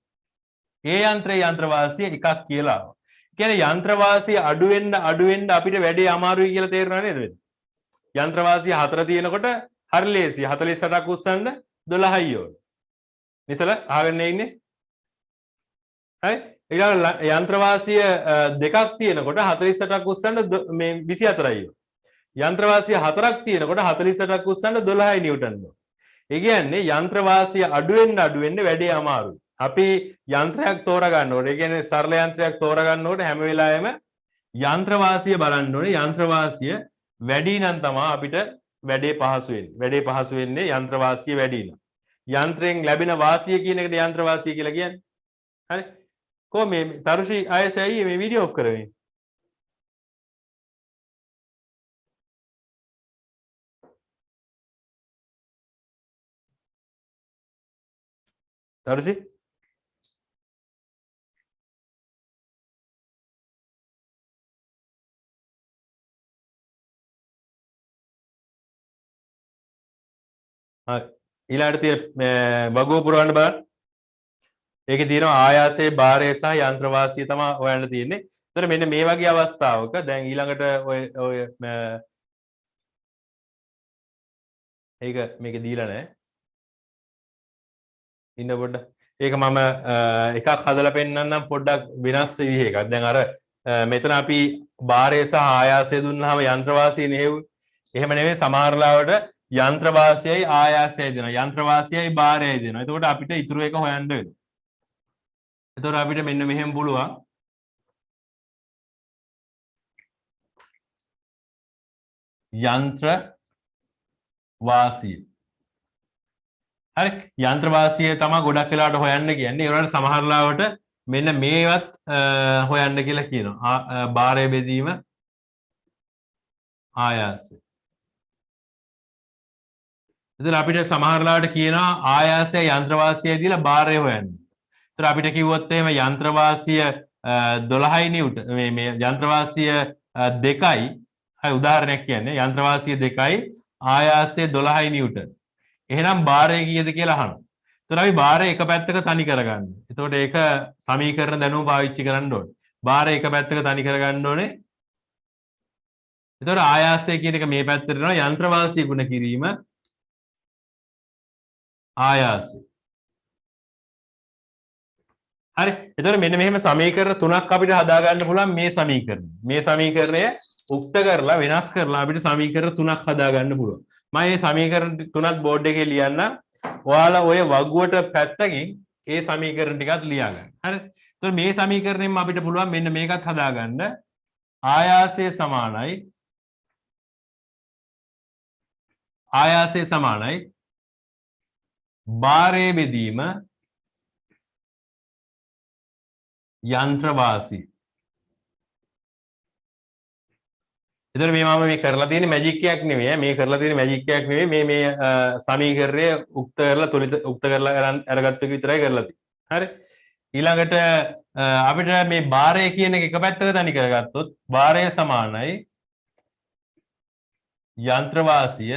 ඒ යන්ත්‍රයේ යන්ත්‍ර වාසිය එකක් කියලා. කියන්නේ යන්ත්‍ර වාසිය අඩු වෙන්න අපිට වැඩේ අමාරුයි කියලා තේරෙනව නේද? යන්ත්‍ර වාසිය 4 තියෙනකොට හරි ලේසි 48ක් උස්සන්න 12යි ඕන. නිසල අහගෙන ඉන්නේ. හරි ඊළඟ යන්ත්‍ර වාසිය දෙකක් තියෙනකොට 48ක් උස්සන්න මේ 24යි ඕන. යන්ත්‍ර වාසිය 4ක් තියෙනකොට 48ක් උස්සන්න 12යි නිව්ටන් ඕන. ඒ කියන්නේ යන්ත්‍ර වාසිය අඩු වෙන්න වැඩේ අමාරුයි. අපි යන්ත්‍රයක් තෝරගන්න ඕනේ. ඒ කියන්නේ සරල යන්ත්‍රයක් තෝරගන්න ඕනේ හැම වෙලාවෙම යන්ත්‍ර වාසිය බලන්න ඕනේ. යන්ත්‍ර වාසිය වැඩි නම් තමයි අපිට වැඩේ පහසු වෙන්නේ. වැඩේ පහසු වෙන්නේ යන්ත්‍ර වාසිය වැඩි නම්. යන්ත්‍රයෙන් ලැබෙන වාසිය කියන එකට යන්ත්‍ර වාසිය කියලා කියන්නේ. හරි. කොහොම මේ තරුෂි ආයෙසයි මේ වීඩියෝ ඔෆ් කරවෙන්නේ. තරුෂි ඊළඟට තියෙන වගුව පුරවන්න බලන්න. ඒකේ තියෙනවා ආයාසයේ භාරය සහ යන්ත්‍ර වාසිය තමයි හොයන්න තියෙන්නේ. ඒතර මෙන්න මේ වගේ අවස්ථාවක දැන් ඊළඟට ඔය ඒක මේක දීලා නැහැ. ඉන්න පොඩ්ඩක්. ඒක මම එකක් හදලා පෙන්නන්නම් පොඩ්ඩක් වෙනස් විදිහ එකක්. දැන් අර මෙතන අපි භාරය සහ ආයාසය දුන්නාම යන්ත්‍ර වාසිය නෙවෙයි. එහෙම නෙවෙයි සමහර ලාවට යන්ත්‍ර වාසියයි ආයාසයයි දෙනවා. යන්ත්‍ර වාසියයි භාරයයි දෙනවා. එතකොට අපිට ඉතුරු එක හොයන්න වෙනවා. එතකොට අපිට මෙන්න මෙහෙම පුළුවන්. යන්ත්‍ර වාසිය. හරි යන්ත්‍ර වාසිය තමයි ගොඩක් වෙලාවට හොයන්න කියන්නේ. ඒ වුණාට සමහර ලාවට මෙන්න මේවත් හොයන්න කියලා කියනවා. භාරය බෙදීම ආයාසය. එතන අපිට සමහර ලාවට කියනවා ආයාසය යන්ත්‍ර වාසියයි දීලා භාරය හොයන්න. එතන අපිට කිව්වොත් එහෙම යන්ත්‍ර වාසිය 12යි නිව්ටන් මේ යන්ත්‍ර වාසිය 2යි. හරි උදාහරණයක් කියන්නේ යන්ත්‍ර වාසිය 2යි ආයාසය 12යි නිව්ටන්. එහෙනම් භාරය කීයද කියලා අහනවා. එතකොට අපි භාරය එක පැත්තක තනි කරගන්න. එතකොට ඒක සමීකරණ දැනුම පාවිච්චි කරන්න ඕනේ. භාරය එක පැත්තක තනි කරගන්න ඕනේ. එතකොට ආයාසය කියන එක මේ පැත්තට යනවා යන්ත්‍ර වාසිය ගුණ කිරීම ආයාසය. හරි. එතකොට මෙන්න මෙහෙම සමීකරණ තුනක් අපිට හදා ගන්න පුළුවන් මේ සමීකරණය. මේ සමීකරණය උක්ත කරලා වෙනස් කරලා අපිට සමීකරණ තුනක් හදා ගන්න පුළුවන්. මම මේ සමීකරණ තුනක් බෝඩ් එකේ ලියන්නම්. ඔයාලා ඔය වගුවට පැත්තකින් ඒ සමීකරණ ටිකත් ලියා ගන්න. හරි. එතකොට මේ සමීකරණයෙන් අපිට පුළුවන් මෙන්න මේකත් හදා ගන්න. ආයාසය සමානයි භාරය බෙදීම යන්ත්‍ර වාසිය. එතකොට මේ මම මේ කරලා තියෙන මැජික් එකක් නෙවෙයි මේ කරලා තියෙන මැජික් එකක් නෙවෙයි මේ සමීකරණය උක්ත කරලා තුලිත උක්ත කරලා අරගත්ත එක විතරයි කරලා තියෙන්නේ. හරි. ඊළඟට අපිට මේ භාරය කියන එක පැත්තක තනි කරගත්තොත් භාරය සමානයි යන්ත්‍ර වාසිය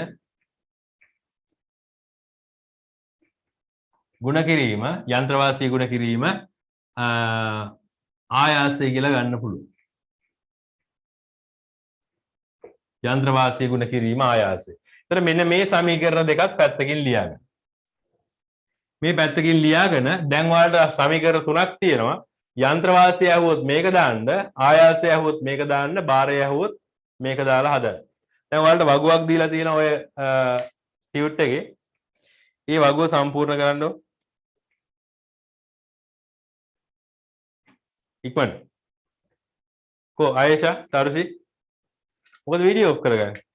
ගුණ කිරීම යන්ත්‍ර වාසිය ගුණ කිරීම ආයාසය කියලා ගන්න පුළුවන්. යන්ත්‍ර වාසිය ගුණ කිරීම ආයාසය. එතන මෙන්න මේ සමීකරණ දෙකත් පැත්තකින් ලියාගන්න. මේ පැත්තකින් ලියාගෙන දැන් ඔයාලට සමීකරණ තුනක් තියෙනවා. යන්ත්‍ර වාසිය ඇහුවොත් මේක දාන්න, ආයාසය ඇහුවොත් මේක දාන්න, භාරය ඇහුවොත් මේක දාලා හදන්න. දැන් ඔයාලට වගුවක් දීලා තියෙන ඔය ටියුට් එකේ මේ වගුව සම්පූර්ණ කරන්න ඕන. ඉක්මනට. කො ආයේෂා තරුෂි මොකද වීඩියෝ ඔෆ් කරගන්නේ?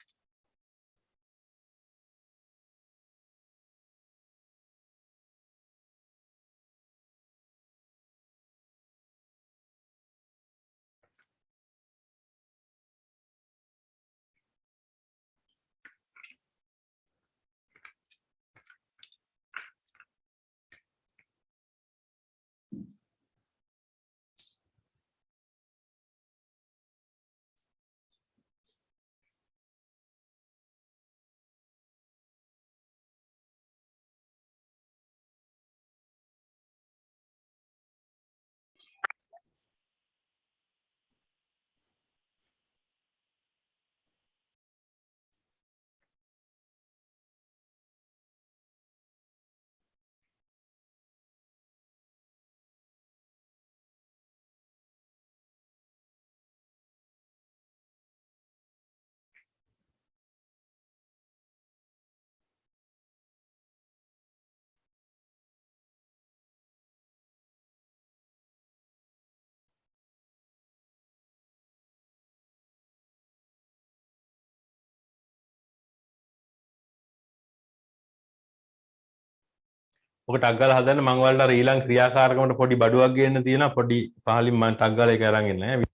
ඔක ටක් ගාලා හදන්න මම ඔයාලට අර ඊළඟ ක්‍රියාකාරකමට පොඩි බඩුවක් ගේන්න තියෙනවා පොඩි පහලින් මම ටක් ගාලා ඒක අරන් එන්න ඈ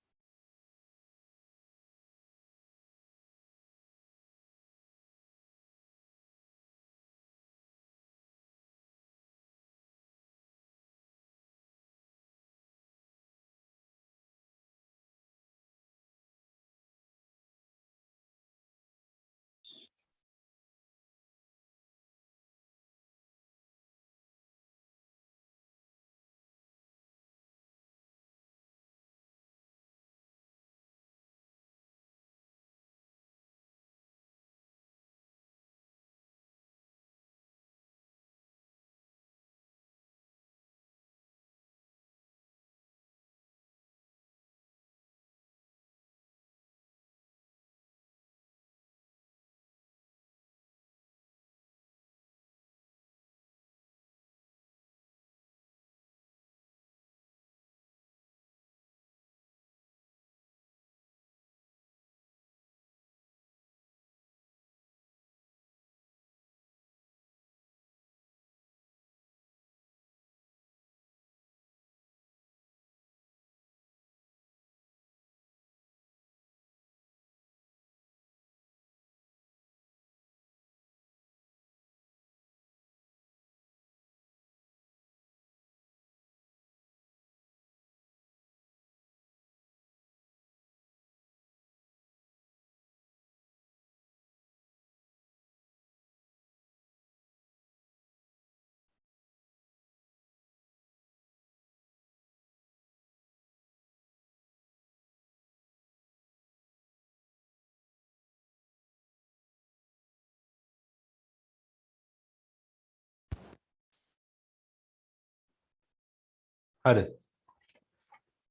හරි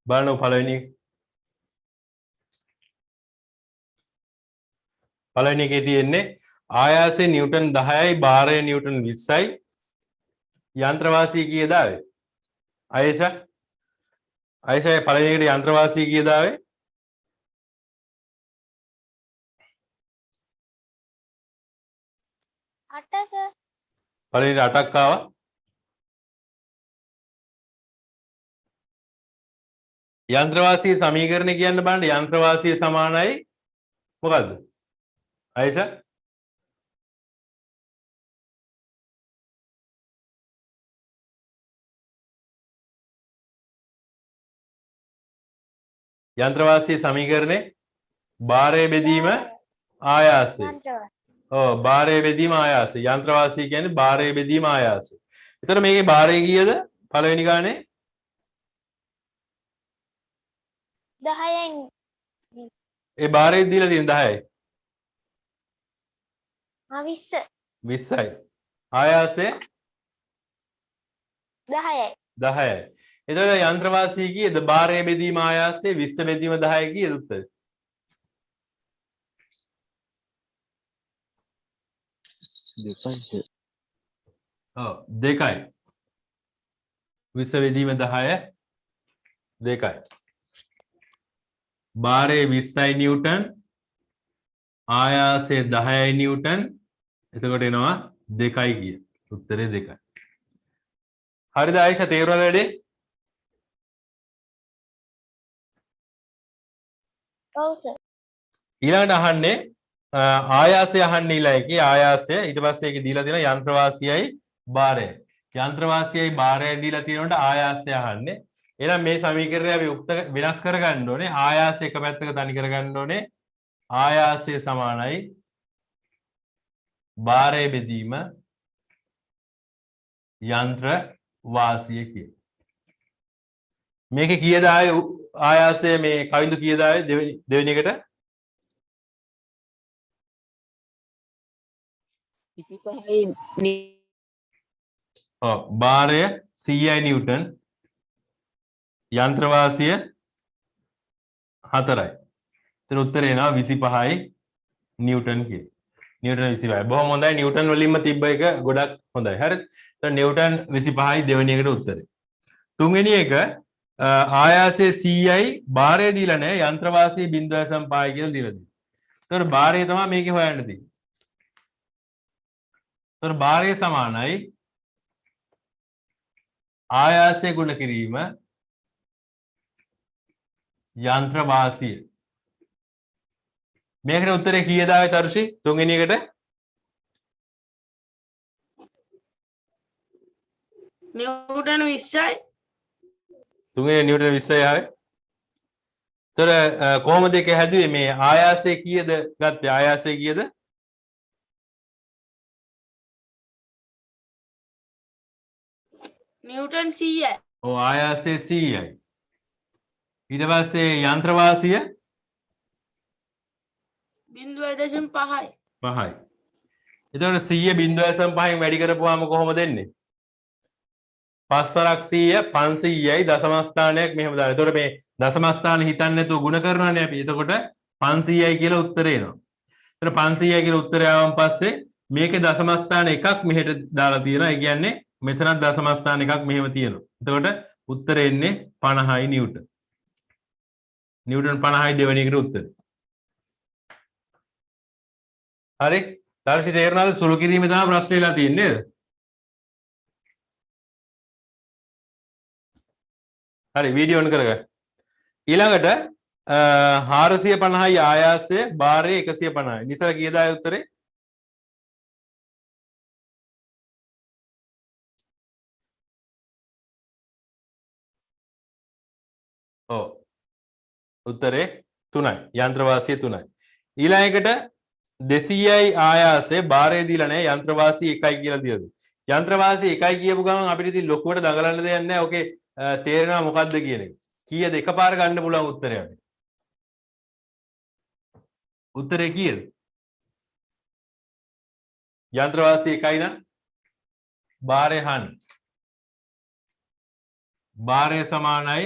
බලන්න පළවෙනි එකේ තියෙන්නේ ආයාසයේ නිව්ටන් 10යි භාරය නිව්ටන් 20යි යන්ත්‍රවාසිය කීයද ආවේ ආයේෂා පළවෙනි එකට යන්ත්‍රවාසිය කීයද ආවේ පළවෙනි 8ක් ආවා යන්ත්‍රවාසී සමීකරණය කියන්න බලන්න යන්ත්‍රවාසිය සමානයි මොකද්ද ආයේෂා යන්ත්‍රවාසී සමීකරණේ භාරය බෙදීම ආයාසය ඔව් භාරය බෙදීම ආයාසය යන්ත්‍රවාසී කියන්නේ භාරය බෙදීම ආයාසය. එතකොට මේකේ භාරය කීයද පළවෙනි ගානේ 10යි ඒ භාරය දීලා තියෙන 10යි 20 20යි ආයාසය 10යි 10යි. එතකොට යන්ත්‍රවාසී කීයද භාරය බෙදීම ආයාසය 20 බෙදීම 10 කීයද උත්තරේ? ඔව් දෙකයි 20 බෙදීම 10 දෙකයි භාරය 20යි නිව්ටන් ආයාසය 10යි නිව්ටන් එතකොට එනවා 2යි කිය. උත්තරේ 2යි. හරිද ආයිෂා තේරුණාද වැඩේ? ඔව් සර් ඊළඟට අහන්නේ ආයාසය අහන්නේ ඊළඟ එකේ ආයාසය ඊට පස්සේ ඒකේ දීලා තියෙනවා යන්ත්‍රවාසියයි භාරයයි. යන්ත්‍රවාසියයි භාරයයි දීලා තියෙනකොට ආයාසය අහන්නේ. එහෙනම් මේ සමීකරණය අපි උක්ත වෙනස් කරගන්න ඕනේ. ආයාසය එක පැත්තක තනි කරගන්න ඕනේ. ආයාසය සමානයි භාරය බෙදීම යන්ත්‍ර වාසිය කිය. මේකේ කීයද ආයාසය මේ කවිඳු කීයද ආවේ දෙවෙනි එකට 25යි ඔව් භාරය 100යි නිව්ටන් යන්ත්‍ර වාසිය 4යි. එතන උත්තරේ එනවා 25යි නිව්ටන් කිය. නිව්ටන් 25යි. බොහොම හොඳයි නිව්ටන් වලින්ම තිබ්බ එක ගොඩක් හොඳයි. හරිද? එතන නිව්ටන් 25යි දෙවෙනි එකට උත්තරේ. තුන්වෙනි එක ආයාසය 100යි භාරය දීලා නැහැ යන්ත්‍ර වාසිය 0.5 කියලා දීලා තියෙනවා. එතකොට භාරය තමයි මේකේ හොයන්න තියෙන්නේ. එතකොට භාරය සමානයි ආයාසය ගුණ කිරීම යන්ත්‍ර වාසිය. මේකට උත්තරේ කීයද ආවේ තරුෂි? තුන්වෙනි එකට නිව්ටන් 20යි තුන්වෙනි නිව්ටන් 20යි ආවේ. එතකොට කොහොමද ඒක හැදුවේ මේ ආයාසය කීයද ගත්තේ? ආයාසය කීයද? නිව්ටන් 100යි ඔව් ආයාසය 100යි. ඊට පස්සේ යන්ත්‍ර වාසිය 0.5යි 5යි. එතකොට 100 0.5න් වැඩි කරපුවාම කොහොමද එන්නේ? 5 වරක් 100 500යි දශම ස්ථානයක් මෙහෙම දාලා. එතකොට මේ දශම ස්ථාන හිතන්නේ නැතුව ගුණ කරනවානේ අපි. එතකොට 500යි කියලා උත්තරේ එනවා. එතකොට 500යි කියලා උත්තරය ආවම පස්සේ මේකේ දශම ස්ථාන එකක් මෙහෙට දාලා තියෙනවා. ඒ කියන්නේ මෙතනත් දශම ස්ථාන එකක් මෙහෙම තියෙනවා. එතකොට උත්තරේ එන්නේ 50යි නිව්ටන්. නිව්ටන් 50යි දෙවෙනි එකට උත්තරේ. හරි දර්ශි තේරුණාද? සුළු කිරීමේ තමයි ප්‍රශ්නේ වෙලා තියෙන්නේ නේද? හරි වීඩියෝ ඔන් කරගන්න. ඊළඟට 450යි ආයාසය භාරය 150යි. නිසල කීයද ආයේ උත්තරේ? ඔව්. උත්තරේ 3යි. යන්ත්‍ර වාසිය 3යි. ඊළඟට 200යි ආයාසය භාරය දීලා නැහැ යන්ත්‍ර වාසිය 1යි කියලා දීලා. යන්ත්‍ර වාසිය 1යි කියපු ගමන් අපිට ඉතින් ලොකුවට දඟලන්න දෙයක් නැහැ. ඕකේ තේරෙනවා මොකද්ද කියන එක. කීයද එකපාර ගන්න පුළුවන් උත්තරය අපිට. උත්තරේ කීයද? යන්ත්‍ර වාසිය 1යි නම් භාරය හානි. භාරය සමානයි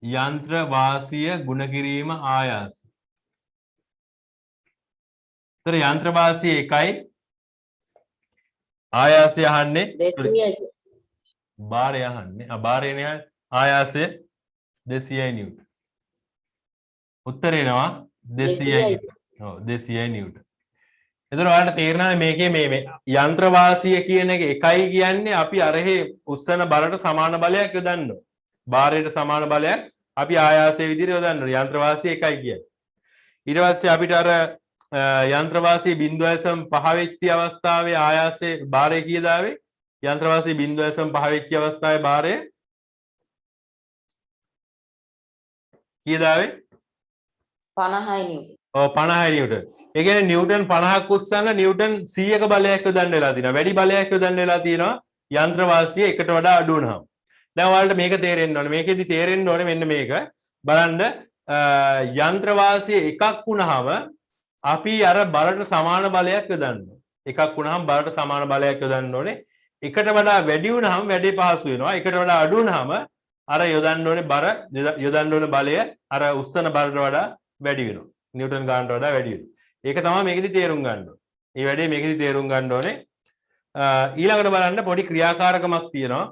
යන්ත්‍ර වාසිය ගුණ කිරීම ආයාසය. ඒතර යන්ත්‍ර වාසිය 1යි ආයාසය අහන්නේ භාරය අහන්නේ. භාරයනේ ආයාසය 200 නිව්ටන්. උත්තරේ එනවා 200යි. ඔව් 200 නිව්ටන්. එතකොට ඔයාලට තේරෙනවා මේකේ මේ යන්ත්‍ර වාසිය කියන එක 1යි කියන්නේ අපි අරහේ උස්සන බලට සමාන බලයක් යොදන්න ඕන. භාරයට සමාන බලයක් අපි ආයාසයේ විදිහට යොදන්න ඕන. යන්ත්‍ර වාසිය 1යි කියන්නේ. ඊට පස්සේ අපිට අර යන්ත්‍ර වාසිය 0.5 වෙච්ච අවස්ථාවේ ආයාසයේ භාරය කීයද ආවේ? යන්ත්‍ර වාසිය 0.5 වෙච්ච අවස්ථාවේ භාරය කීයද ආවේ? 50යි නිව්ටන්. ඔව් 50 නිව්ටන්. ඒ කියන්නේ නිව්ටන් 50ක් උස්සන්න නිව්ටන් 100ක බලයක් යොදන්න වෙලා තියෙනවා. වැඩි බලයක් යොදන්න වෙලා තියෙනවා යන්ත්‍ර වාසිය එකට වඩා අඩු වුණාම. දැන් ඔයාලට මේක තේරෙන්න ඕනේ. මේකෙදි තේරෙන්න ඕනේ මෙන්න මේක. බලන්න යන්ත්‍ර වාසිය එකක් වුණාම අපි අර බලට සමාන බලයක් යොදන්න ඕනේ. එකක් වුණාම බලට සමාන බලයක් යොදන්න ඕනේ. එකට වඩා වැඩි වුණාම වැඩේ පහසු වෙනවා. එකට වඩා අඩු වුණාම අර යොදන්න ඕනේ යොදන්න ඕනේ බලය අර උස්සන බලට වඩා වැඩි වෙනවා. නිව්ටන් ගානට වඩා වැඩි වෙනවා. ඒක තමයි මේකෙදි තේරුම් ගන්න ඕනේ. මේ වැඩේ මේකෙදි තේරුම් ගන්න ඕනේ. ඊළඟට බලන්න පොඩි ක්‍රියාකාරකමක් තියෙනවා.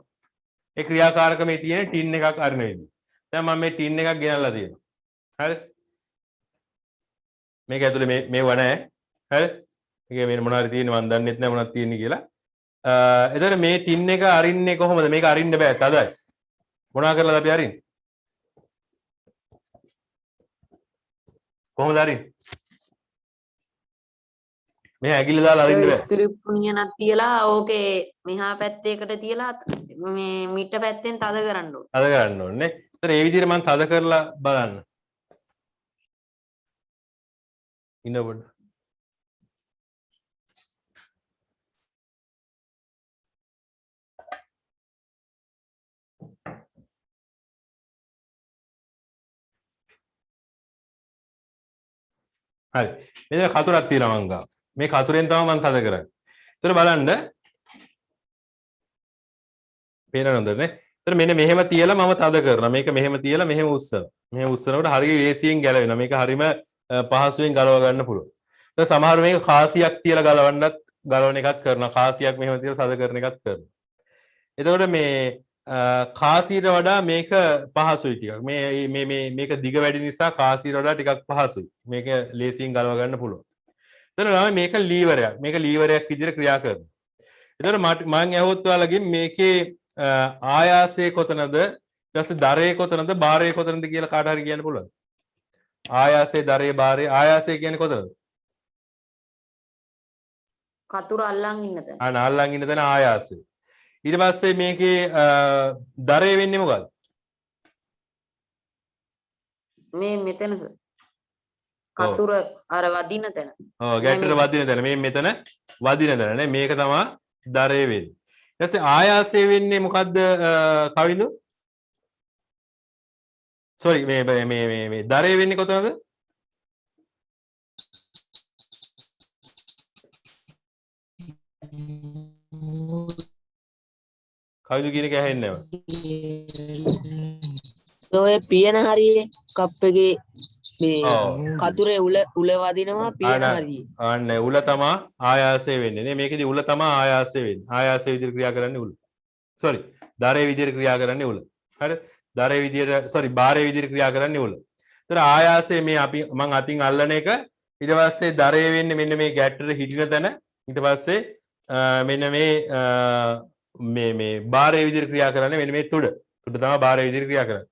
ඒ ක්‍රියාකාරකමේ තියෙන ටින් එකක් අරින විදිහ. දැන් මම මේ ටින් එකක් ගෙනල්ලා තියෙනවා. හරි? මේක ඇතුලේ මේව නැහැ. හරි? මේකේ මේ මොනවාරි තියෙන්නේ මම දන්නෙත් නැහැ මොනවද තියෙන්නේ කියලා. එතකොට මේ ටින් එක අරින්නේ කොහොමද? මේක අරින්න බෑ තදයි. මොනවා කරලාද අපි අරින්නේ? කොහොමද අරින්නේ? මේ ඇගිල්ල දාලා අරින්න බෑ. ස්ක්‍රිප්ට් නියනක් තියලා ඕකේ මෙහා පැත්තේකට තියලා මේ මිට පැත්තෙන් තද කරන්න ඕනේ. තද කරන්න ඕනේ. ඒතර ඒ විදිහට මම තද කරලා බලන්න. ඉන්නකොට. හරි. මෙතන කතුරක් තියෙනවා මං ගාව. මේ කතුරෙන් තමයි මම තද කරන්නේ. ඒතර බලන්න. පේනවද නේ? ඒතර මෙන්න මෙහෙම තියලා මම තද කරනවා. මේක මෙහෙම තියලා මෙහෙම උස්සනවා. මෙහෙම උස්සනකොට හරිය ලේසියෙන් ගැලවෙනවා. මේක හරීම පහසුවෙන් ගලව ගන්න පුළුවන්. ඒතර සමහර මේක කාසියක් තියලා ගලවන එකක් කරනවා. කාසියක් මෙහෙම තියලා තද කරන එකක් කරනවා. එතකොට මේ කාසියට වඩා මේක පහසුයි ටිකක්. මේක දිග වැඩි නිසා කාසියට වඩා ටිකක් පහසුයි. මේක ලේසියෙන් ගලව ගන්න පුළුවන්. එතකොට මේක ලීවරයක්. මේක ලීවරයක් විදිහට ක්‍රියා කරනවා. එතකොට මම ඇහුවොත් ඔයාලගෙන් මේකේ ආයාසය කොතනද? ඊට පස්සේ දරේ කොතනද? භාරය කොතනද කියලා කාට හරි කියන්න පුළුවන්ද? ආයාසය, දරේ, භාරය. ආයාසය කියන්නේ කොතනද? කතුර අල්ලන් ඉන්න තැන. අල්ලන් ඉන්න තැන ආයාසය. ඊට පස්සේ මේකේ දරේ වෙන්නේ මොකද්ද? මේ මෙතන කතුර අර වදින තැන. ඔව් ගැටට වදින තැන. මේ මෙතන වදින තැන නේ. මේක තමයි දරේ වෙන්නේ. ඊට පස්සේ ආයාසය වෙන්නේ මොකද්ද කවිඳු? සෝරි මේ දරේ වෙන්නේ කොතනද? කවිදු කියන එක ඇහෙන්නේ නැහැ. ඔය පියන හරියේ කප් එකේ මේ කතුරේ උල වදිනවා පියන හරියේ. අන්න උල තමයි ආයාසය වෙන්නේ නේ. මේකෙදි උල තමයි ආයාසය වෙන්නේ. ආයාසය විදිහට ක්‍රියා කරන්නේ උල. සෝරි. දරේ විදිහට ක්‍රියා කරන්නේ උල. හරි. දරේ විදිහට සෝරි භාරයේ විදිහට ක්‍රියා කරන්නේ උල. ඒතර ආයාසය මේ මම අතින් අල්ලන එක ඊට පස්සේ දරේ වෙන්නේ මෙන්න මේ ගැට්ටට හිටින තැන. ඊට පස්සේ මෙන්න මේ භාරයේ විදිහට ක්‍රියා කරන්නේ මෙන්න මේ තුඩ තමයි භාරයේ විදිහට ක්‍රියා කරන්නේ.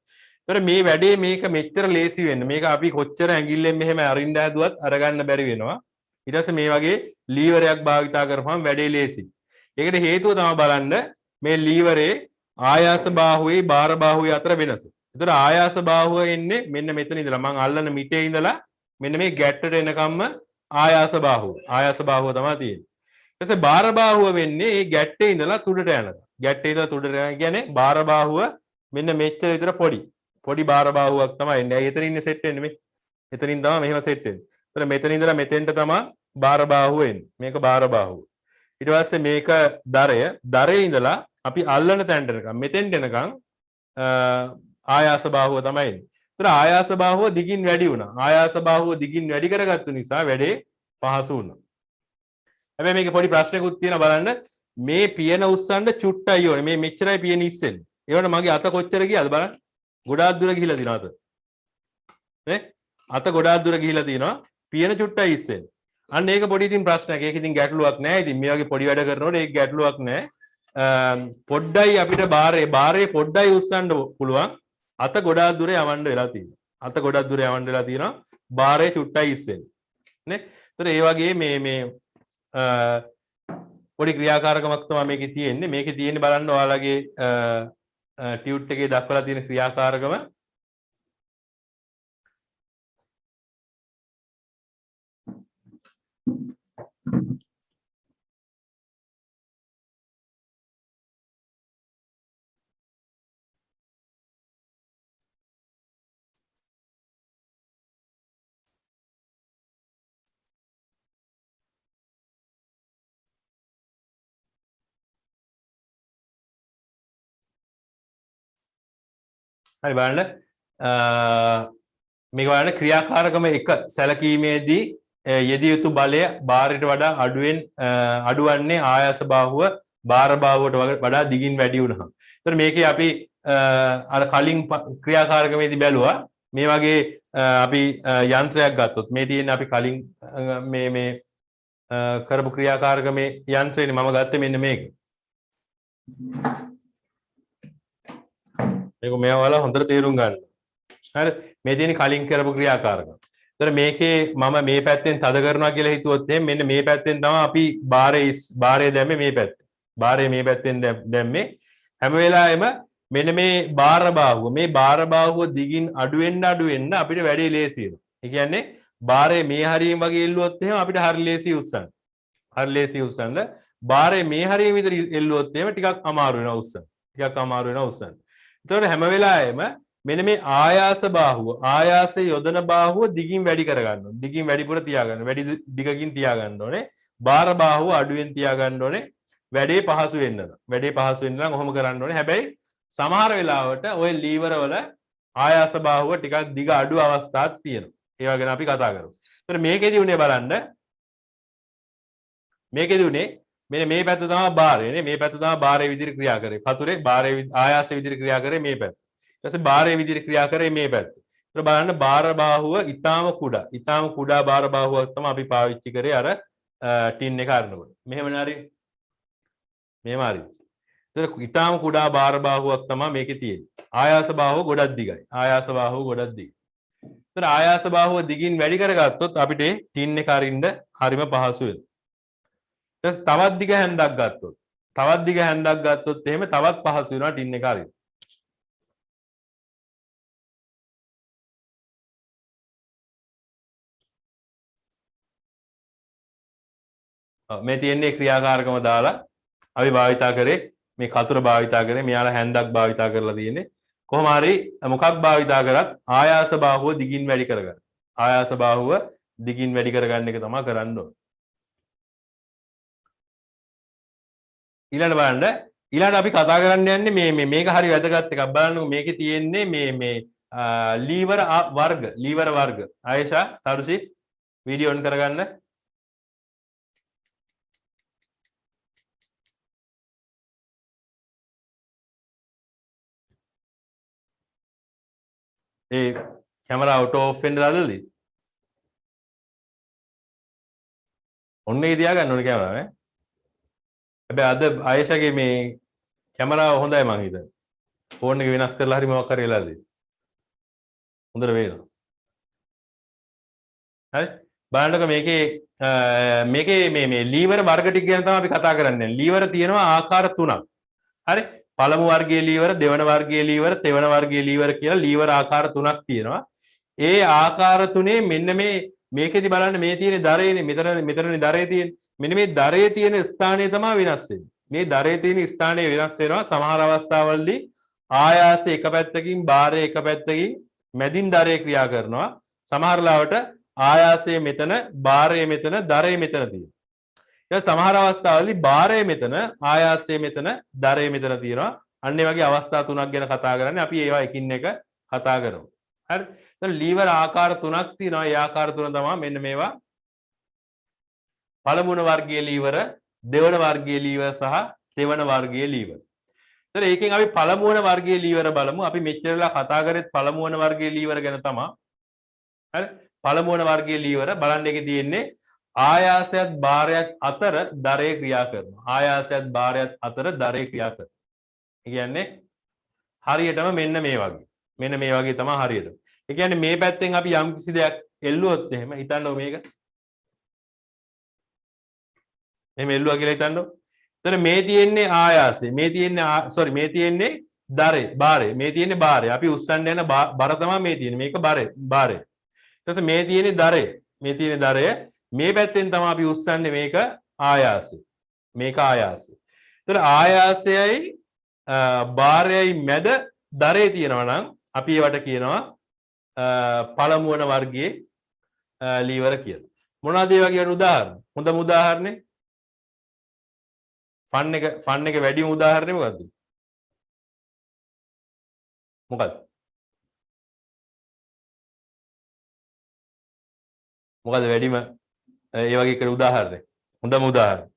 ඒතර මේ වැඩේ මේක මෙච්චර ලේසි වෙන්න මේක අපි කොච්චර ඇඟිල්ලෙන් මෙහෙම අරින්න හැදුවත් අරගන්න බැරි වෙනවා. ඊට පස්සේ මේ වගේ ලීවරයක් භාවිතා කරපුවම වැඩේ ලේසි. ඒකට හේතුව තමයි බලන්න මේ ලීවරේ ආයාස බාහුවේ භාර බාහුවේ අතර වෙනස. ඒතර ආයාස බාහුව එන්නේ මෙන්න මෙතන ඉඳලා මම අල්ලන මිටේ ඉඳලා මෙන්න මේ ගැට්ටට එනකම්ම ආයාස බාහුව. ආයාස බාහුව තමයි තියෙන්නේ. ඊට පස්සේ භාර බාහුව වෙන්නේ මේ ගැට්ටේ ඉඳලා තුඩට යනවා. ගැට්ටේ ඉඳලා තුඩට යනවා කියන්නේ භාර බාහුව මෙන්න මෙච්චර විතර පොඩි භාර බාහුවක් තමයි එන්නේ. ඇයි එතන ඉන්නේ සෙට් වෙන්නේ මේ? එතනින් තමයි මෙහෙම සෙට් වෙන්නේ. ඒතර මෙතන ඉඳලා මෙතෙන්ට තමයි භාර බාහුව එන්නේ. මේක භාර බාහුව. ඊට පස්සේ මේක දරේ ඉඳලා අපි අල්ලන තැනට එනකම් මෙතෙන්ට එනකම් ආයාස බාහුව තමයි එන්නේ. ඒතර ආයාස බාහුව දිගින් වැඩි වුණා. ආයාස බාහුව දිගින් වැඩි කරගත්තු නිසා වැඩේ පහසු වුණා. හැබැයි මේකේ පොඩි ප්‍රශ්නකුත් තියෙනවා බලන්න. මේ පියන උස්සන්න චුට්ටයි ඕනේ. මේ මෙච්චරයි පියන ඉස්සෙන්නේ. ඒ වුණා මගේ අත කොච්චර ගියාද බලන්න. ගොඩාක් දුර ගිහිලා දිනවා අත. නේ? අත ගොඩාක් දුර ගිහිලා තිනවා. පියන චුට්ටයි ඉස්සෙන්නේ. අන්න ඒක පොඩි ඉතින් ප්‍රශ්නයක්. ඒක ඉතින් ගැටලුවක් නෑ. ඉතින් මේ වගේ පොඩි වැඩ කරනකොට ඒක ගැටලුවක් නෑ. පොඩ්ඩයි අපිට බාරේ පොඩ්ඩයි උස්සන්න පුළුවන්. අත ගොඩාක් දුර යවන්න වෙලා තියෙනවා. අත ගොඩාක් දුර යවන්න වෙලා තියෙනවා. බාරේ චුට්ටයි ඉස්සෙන්නේ. නේ? ඒතර ඒ වගේ මේ පොඩි ක්‍රියාකාරකමක් තමයි මේකේ තියෙන්නේ. මේකේ තියෙන්නේ බලන්න ඔයාලගේ ටියුට් එකේ දක්වලා තියෙන ක්‍රියාකාරකම. හරි බලන්න මේක බලන්න ක්‍රියාකාරකම 1 සැලකීමේදී යෙදිය යුතු බලය බාරයට වඩා අඩුවන්නේ ආයාස බාහුව බාර බාහුවට වඩා දිගින් වැඩි වුණා. ඒතර මේකේ අපි අර කලින් ක්‍රියාකාරකමේදී බැලුවා මේ වගේ අපි යන්ත්‍රයක් ගත්තොත් මේ තියෙන අපි කලින් මේ කරපු ක්‍රියාකාරකමේ යන්ත්‍රේනේ මම ගත්තේ මෙන්න මේක. මේක මේවලා හොඳට තේරුම් ගන්න. හරි මේ තියෙන කලින් කරපු ක්‍රියාකාරකම්. ඒතර මේකේ මම මේ පැත්තෙන් තද කරනවා කියලා හිතුවොත් එහෙනම් මෙන්න මේ පැත්තෙන් තමයි අපි බාරේ දැම්මේ මේ පැත්තේ. බාරේ මේ පැත්තෙන් දැම්මේ. හැම වෙලාවෙම මෙන්න මේ බාර බාහුව දිගින් අඩු වෙන්න අපිට වැඩි ලේසි වෙනවා. ඒ කියන්නේ බාරේ මේ හරියෙන් වගේ එල්ලුවොත් එහෙනම් අපිට හරි ලේසි උස්සන්න. හරි ලේසි උස්සන්න. බාරේ මේ හරියෙන් විතර එල්ලුවොත් එහෙම ටිකක් අමාරු වෙනවා උස්සන්න. ඒතකොට හැම වෙලාවෙම මෙන්න මේ ආයාස යොදන බාහුව දිගින් වැඩි කරගන්න ඕනේ. දිගින් වැඩිපුර තියාගන්න. වැඩි දිගකින් තියාගන්න ඕනේ. බාර බාහුව අඩුවෙන් තියාගන්න ඕනේ. වැඩේ පහසු වෙන්න. වැඩේ පහසු වෙන්න නම් ඔහොම කරන්න ඕනේ. හැබැයි සමහර වෙලාවට ওই ලීවර වල ආයාස බාහුව ටිකක් දිග අඩු අවස්ථාවක් තියෙනවා. ඒවා ගැන අපි කතා කරමු. ඒතර මේකෙදි උනේ බලන්න. මේකෙදි උනේ මෙන්න මේ පැත්ත තමයි බාරේ නේ. මේ පැත්ත තමයි බාරේ විදිහට ක්‍රියා කරේ. පතුරේ බාරේ ආයාසයේ විදිහට ක්‍රියා කරේ මේ පැත්ත. ඊට පස්සේ බාරේ විදිහට ක්‍රියා කරේ මේ පැත්ත. ඒතර බලන්න බාර බාහුව ඊටාම කුඩා බාර බාහුවක් තමයි අපි පාවිච්චි කරේ අර ටින් එක අරනකොට. මෙහෙමනේ හරි. මෙහෙම හරි. ඒතර ඊටාම කුඩා බාර බාහුවක් තමයි මේකේ තියෙන්නේ. ආයාස බාහුව ගොඩක් දිගයි. ඒතර ආයාස බාහුව දිගින් වැඩි කරගත්තොත් අපිට ටින් එක අරින්න හරිම පහසු වෙනවා. තවත් දිග හැන්දක් ගත්තොත් එහෙම තවත් පහසු වෙනවා ටින් එක අරින්න. මේ තියෙන්නේ ක්‍රියාකාරකම දාලා අපි භාවිතා කරේ මේ කතුර භාවිතා කරේ මෙයාලා හැන්දක් භාවිතා කරලා තියෙන්නේ. කොහොම හරි මොකක් භාවිතා කරත් ආයාස බාහුව දිගින් වැඩි කරගන්න. ආයාස බාහුව දිගින් වැඩි කරගන්න එක තමයි කරන්න ඕනේ. ඊළඟ බලන්න ඊළඟ අපි කතා කරන්න යන්නේ මේක හරි වැදගත් එකක් බලන්න මේකේ තියෙන්නේ මේ ලීවර වර්ග ආයෂා තරුසි වීඩියෝ ඔන් කරගන්න ඒ කැමරා ඔටෝ ඔෆ් වෙන්න දාලාද ඔන්න ඒ තියාගන්න ඕනේ කැමරාව ඈ හැබැයි අද ආයෂාගේ මේ කැමරාව හොඳයි මං හිතන්නේ. ෆෝන් එක වෙනස් කරලා හරි මොකක් හරි වෙලාද? හොඳට වේනවා. හරි. බලන්නකො මේකේ මේ ලීවර වර්ග ටික ගැන තමයි අපි කතා කරන්නේ. ලීවර තියෙනවා ආකාර තුනක්. හරි. පළමු වර්ගයේ ලීවර, දෙවන වර්ගයේ ලීවර, තෙවන වර්ගයේ ලීවර කියලා ලීවර ආකාර තුනක් තියෙනවා. ඒ ආකාර තුනේ මෙන්න මේකෙදි බලන්න මේ තියෙන දරේනේ මෙතනනේ දරේ තියෙන්නේ. මෙන්න මේ දරේ තියෙන ස්ථානය තමයි වෙනස් වෙන්නේ. මේ දරේ තියෙන ස්ථානය වෙනස් වෙනවා සමහර අවස්ථාවලදී ආයාසය එක පැත්තකින් බාරය එක පැත්තකින් මැදින් දරේ ක්‍රියා කරනවා. සමහර ලාවට ආයාසය මෙතන, බාරය මෙතන, දරේ මෙතන තියෙනවා. ඊට සමහර අවස්ථාවලදී බාරය මෙතන ආයාසය මෙතන දරය මෙතන තියෙනවා. අන්න ඒ වගේ අවස්ථා තුනක් ගැන කතා කරන්නේ. අපි ඒවා එකින් එක කතා කරමු. හරි. දැන් ලීවර ආකාර තුනක් තියෙනවා. ඒ ආකාර තුන තමයි මෙන්න මේවා. පළමුවන වර්ගයේ ලීවර, දෙවන වර්ගයේ ලීවර සහ තෙවන වර්ගයේ ලීවර. ඒතර ඒකෙන් අපි පළමුවන වර්ගයේ ලීවර බලමු. අපි මෙච්චරලා කතා කරෙත් පළමුවන වර්ගයේ ලීවර ගැන තමයි. හරි. පළමුවන වර්ගයේ ලීවර බලන්න එකේ තියෙන්නේ ආයාසයත් භාරයත් අතර දරේ ක්‍රියා කරනවා. ආයාසයත් භාරයත් අතර දරේ ක්‍රියා කරනවා. ඒ කියන්නේ හරියටම මෙන්න මේ වගේ. මෙන්න මේ වගේ තමයි හරියට. ඒ කියන්නේ මේ පැත්තෙන් අපි යම් කිසි දෙයක් එල්ලුවොත් එහෙම හිතන්නකො මේක. එහෙම එල්ලුවා කියලා හිතන්නකො. එතන මේ තියෙන්නේ ආයාසය. මේ තියෙන්නේ මේ තියෙන්නේ දරේ, භාරය. මේ තියෙන්නේ භාරය. අපි උස්සන්න යන බර තමයි මේ තියෙන්නේ. මේක භාරය. ඊට පස්සේ මේ තියෙන්නේ දරේ. මේ තියෙන්නේ දරය. මේ පැත්තෙන් තමයි අපි උස්සන්නේ මේක ආයාසය. මේක ආයාසය. ඒතර ආයාසයයි භාරයයි මැද දරේ තියෙනවා නම් අපි ඒවට කියනවා පළමුවන වර්ගයේ ලීවර කියලා. මොනවද ඒ වගේ උදාහරණ? හොඳම උදාහරණේ ෆන් එක වැඩිම උදාහරණය මොකද්ද? මොකද්ද? මොකද්ද වැඩිම ඒ වගේ එකට උදාහරණය? හොඳම උදාහරණය.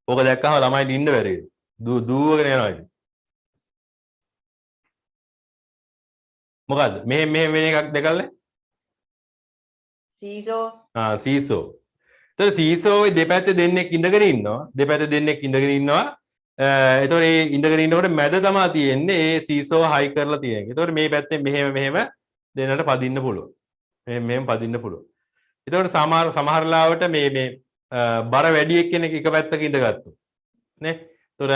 ඕක දැක්කම ළමයිට ඉන්න බැරි වෙයි. දුවගෙන යනවා ඉතින්. මොකද්ද? මෙහෙම වෙන එකක් දැකල්නේ? සීසෝ. සීසෝ. ඒතර සීසෝවේ දෙපැත්තේ දෙන්නෙක් ඉඳගෙන ඉන්නවා. දෙපැත්තේ දෙන්නෙක් ඉඳගෙන ඉන්නවා. ඒතකොට මේ ඉඳගෙන ඉන්නකොට මැද තමයි තියෙන්නේ ඒ සීසෝ හයි කරලා තියෙන්නේ. ඒතකොට මේ පැත්තෙන් මෙහෙම දෙන්නට පදින්න පුළුවන්. මෙහෙම පදින්න පුළුවන්. ඒතකොට සමහර ලාවට මේ බර වැඩි එක්කෙනෙක් එක පැත්තක ඉඳගත්තොත් නේ. ඒතකොට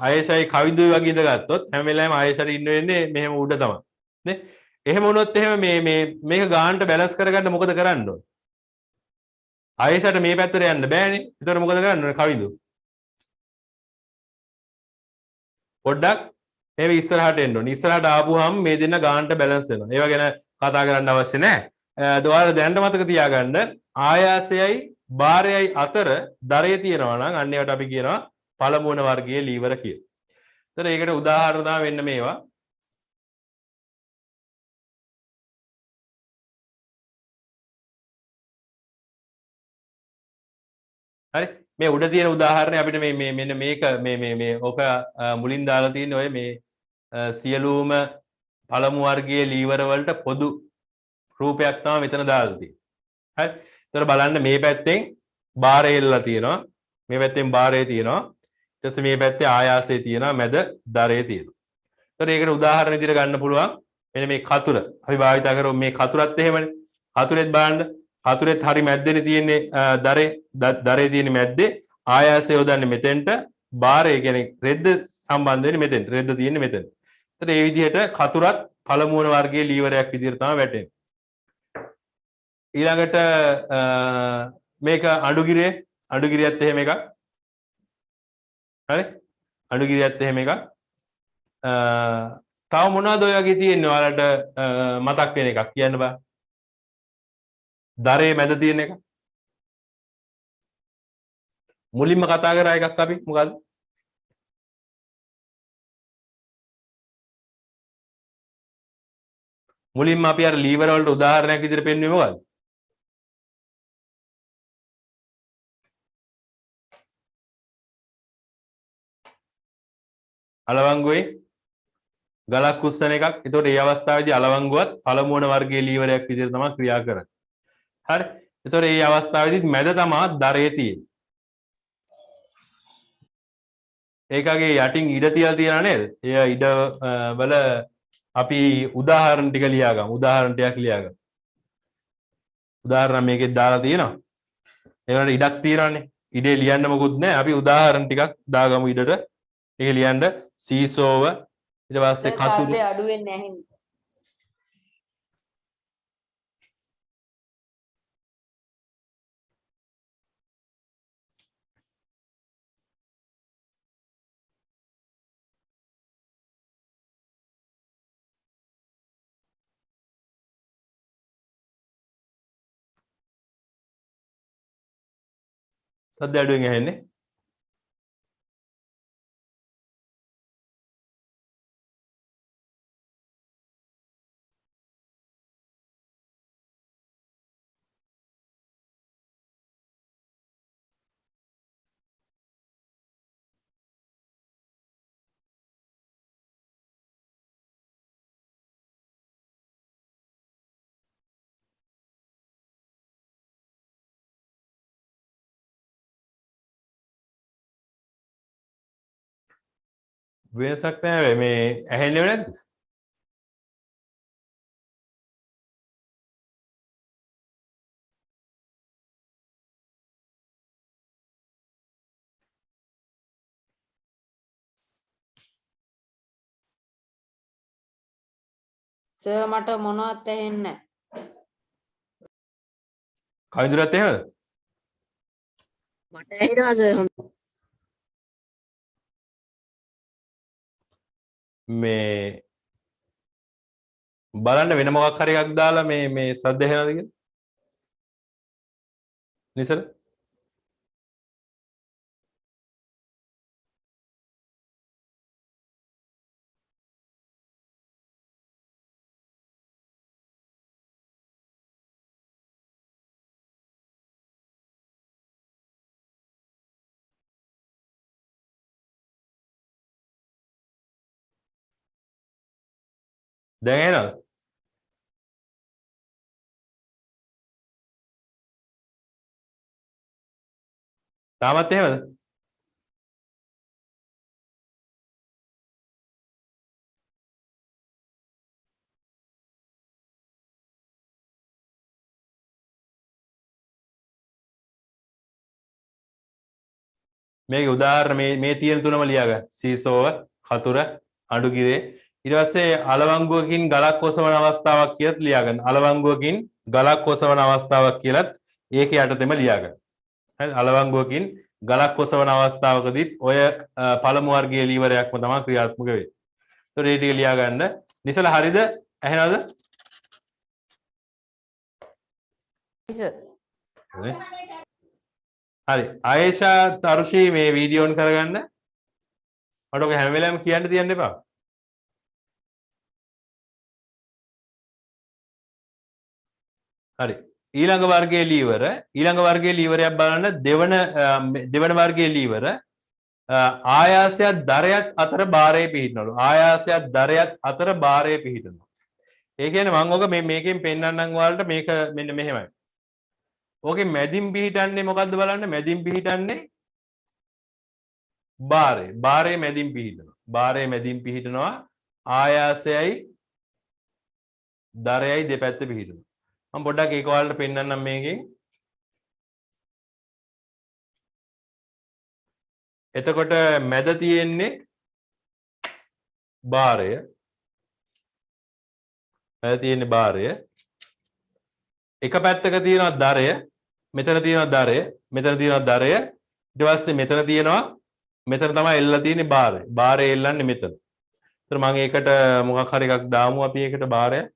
ආයේෂයි කවිඳුයි වගේ ඉඳගත්තොත් හැම වෙලාවෙම ආයේෂට ඉන්න වෙන්නේ මෙහෙම උඩ තමයි. නේ. එහෙම වුණොත් එහෙම මේක ගානට බැලන්ස් කරගන්න මොකද කරන්න ඕන? ආයේෂට මේ පැත්තට යන්න බෑනේ. ඒතකොට මොකද කරන්න ඕන කවිඳු? පොඩ්ඩක් එහෙම ඉස්සරහට එන්න ඕනේ. ඉස්සරහට ආපුවාම මේ දෙන්න ගානට බැලන්ස් වෙනවා. ඒව ගැන කතා කරන්න අවශ්‍ය නැහැ. ඔයාලා දැනට මතක තියාගන්න ආයාසයයි භාරයයි අතර දරේ තියෙනවා නම් අන්න ඒවට අපි කියනවා පළමුවන වර්ගයේ ලීවර කියලා. ඒතර ඒකට උදාහරණ තමයි වෙන්න මේවා. හරි මේ උඩ තියෙන උදාහරණය අපිට මෙන්න මේක මේ ඔක මුලින් දාලා තියෙන ඔය මේ සියලුම පළමු වර්ගයේ ලීවර වලට පොදු රූපයක් තමයි මෙතන දාලා තියෙන්නේ. හරි. ඒතර බලන්න මේ පැත්තෙන් භාරය එල්ලලා තියෙනවා. මේ පැත්තෙන් භාරය තියෙනවා. ඊට පස්සේ මේ පැත්තේ ආයාසය තියෙනවා. මැද දරය තියෙනවා. ඒතර ඒකට උදාහරණ විදිහට ගන්න පුළුවන්. මෙන්න මේ කතුර. අපි භාවිත කරමු මේ කතුරත් එහෙමනේ. කතුරෙත් බලන්න. කතුරෙත් හරි මැද්දේනේ තියෙන්නේ දරේ තියෙන්නේ මැද්දේ. ආයාසය යොදන්නේ මෙතෙන්ට. භාරය කියන්නේ රෙද්ද සම්බන්ධ වෙන්නේ මෙතෙන්ට. රෙද්ද තියෙන්නේ මෙතෙන්. ඒතර මේ විදිහට කතුරත් පළමුවන වර්ගයේ ලීවරයක් විදිහට තමයි වැටෙන්නේ. ඊළඟට මේක අඬුගිරියත් එහෙම එකක්. හරි? අඬුගිරියත් එහෙම එකක්. තව මොනවද ඔය වගේ තියෙන්නේ ඔයාලට මතක් වෙන එකක් කියන්න බෑ. දරේ මැද තියෙන එක. මුලින්ම කතා කරා එකක් අපි මොකද්ද? මුලින්ම අපි අර ලීවර වලට උදාහරණයක් විදිහට පෙන්වුවේ මොකද්ද? අලවංගුවේ ගලක් උස්සන එකක්. එතකොට මේ අවස්ථාවේදී අලවංගුවත් පළමුවන වර්ගයේ ලීවරයක් විදිහට තමයි ක්‍රියා කරන්නේ. හරි. එතකොට මේ අවස්ථාවේදී මැද තමයි දරේ තියෙන්නේ. ඒකගේ යටින් ඉඩ තියලා තියනා නේද? ඒ ඉඩ වල අපි උදාහරණ ටික ලියාගමු. උදාහරණ ටිකක් ලියාගමු. උදාහරණ මේකෙත් දාලා තියෙනවා. ඒකට ඉඩක් තියෙනවානේ. ඉඩේ ලියන්න මොකුත් නැහැ. අපි උදාහරණ ටිකක් දාගමු ඉඩට. ඒක ලියන්න සීසෝව ඊට පස්සේ කතුරු සාද්දේ අඩු වෙන්නේ නැහැ. සද්ද අඩුවෙන් ඇහෙන්නේ. වෙනසක් නැහැ මේ ඇහෙන්නේ නැද්ද? සර් මට මොනවත් ඇහෙන්නේ කවිඳුරත් එහෙමද? මට ඇහෙනවා සර්. මේ බලන්න වෙන මොකක් හරි එකක් දාලා මේ සද්ද ඇහෙනවද කියලා. නිසල දැන් ඇහෙනවද? තාමත් එහෙමද? මේක උදාහරණ මේ තියෙන තුනම ලියාගන්න. සීසෝව, කතුර, අඬුගිරේ. ඊට පස්සේ අලවංගුවකින් ගලක් ඔසවන අවස්ථාවක් කියලාත් ලියාගන්න. අලවංගුවකින් ගලක් ඔසවන අවස්ථාවක් කියලාත් ඒකේ යටතෙම ලියාගන්න. හරි අලවංගුවකින් ගලක් ඔසවන අවස්ථාවකදීත් ඔය පළමු වර්ගයේ ලීවරයක්ම තමයි ක්‍රියාත්මක වෙන්නේ. ඒතකොට ඒ ටික ලියාගන්න. නිසල හරිද? ඇහෙනවද? හරි ආයේෂා තරුෂි මේ වීඩියෝ ඔන් කරගන්න. මට ඔක හැම වෙලාවෙම කියන්න තියන්න එපා. හරි ඊළඟ වර්ගයේ ලීවරයක් බලන්න දෙවන වර්ගයේ ලීවර ආයාසයත් දරයත් අතර භාරය පිහිටනවලු. ආයාසයත් දරයත් අතර භාරය පිහිටනවා. ඒ කියන්නේ මම ඔක මේකෙන් පෙන්නන්නම් ඔයාලට මේක මෙන්න මෙහෙමයි. ඕකේ මැදින් පිහිටන්නේ මොකද්ද බලන්න. මැදින් පිහිටන්නේ භාරය. භාරය මැදින් පිහිටනවා. භාරය මැදින් පිහිටනවා. ආයාසයයි දරයයි දෙපැත්තේ පිහිටනවා. මම පොඩ්ඩක් ඒක ඔයාලට පෙන්නන්නම් මේකෙන්. එතකොට මැද තියෙන්නේ භාරය. මැද තියෙන්නේ භාරය. එක පැත්තක තියෙනවා දරය. මෙතන තියෙනවා දරය. මෙතන තියෙනවා දරය. ඊට පස්සේ මෙතන තියෙනවා මෙතන තමයි එල්ලලා තියෙන්නේ භාරය. භාරය එල්ලන්නේ මෙතන. ඒතර මම ඒකට මොකක් හරි එකක් දාමු අපි ඒකට භාරය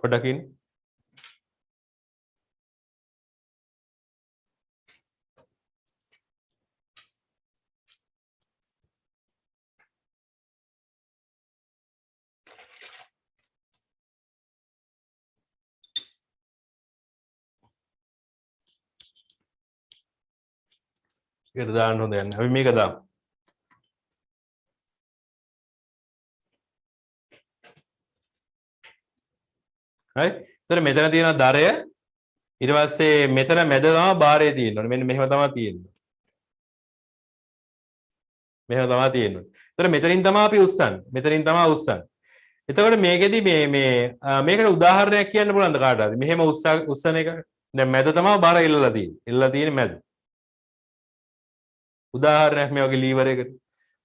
පොඩකින්. ඒකට දාන්න හොඳ යන්නේ. අපි මේක දාමු. හරි. ඒතර මෙතන තියෙන දරය ඊට පස්සේ මෙතන මැද තමයි භාරය තියෙන්නේ. මෙන්න මෙහෙම තමයි තියෙන්නේ. මෙහෙම තමයි තියෙන්නේ. ඒතර මෙතනින් තමයි අපි උස්සන්නේ. මෙතනින් තමයි උස්සන්නේ. එතකොට මේකෙදි මේකට උදාහරණයක් කියන්න පුළුවන්ද කාට හරි? මෙහෙම උස්සන එක. දැන් මැද තමයි බාර ඉල්ලලා තියෙන්නේ. ඉල්ලලා තියෙන්නේ මැද. උදාහරණයක් මේ වගේ ලීවර එකට.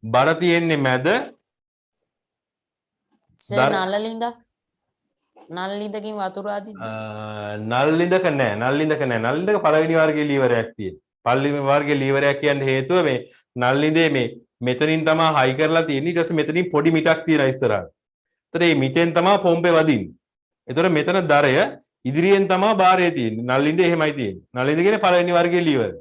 බර තියෙන්නේ මැද. සර් නල්ලින්දකින් වතුර අදින්න. නල්ලින්දක නෑ. නල්ලින්දක පළවෙනි වර්ගයේ ලීවරයක් තියෙනවා. පළවෙනි වර්ගයේ ලීවරයක් කියන්න හේතුව මේ නල්ලින්දේ මෙතනින් තමයි හයි කරලා තියෙන්නේ. ඊට පස්සේ මෙතනින් පොඩි මිටක් තියෙනවා ඉස්සරහට. ඒතර මේ මිටෙන් තමයි පොම්පේ වදින්නේ. ඒතර මෙතන දරය ඉදිරියෙන් තමයි බාරය තියෙන්නේ. නල්ලින්දේ එහෙමයි තියෙන්නේ. නල්ලින්ද කියන්නේ පළවෙනි වර්ගයේ ලීවර.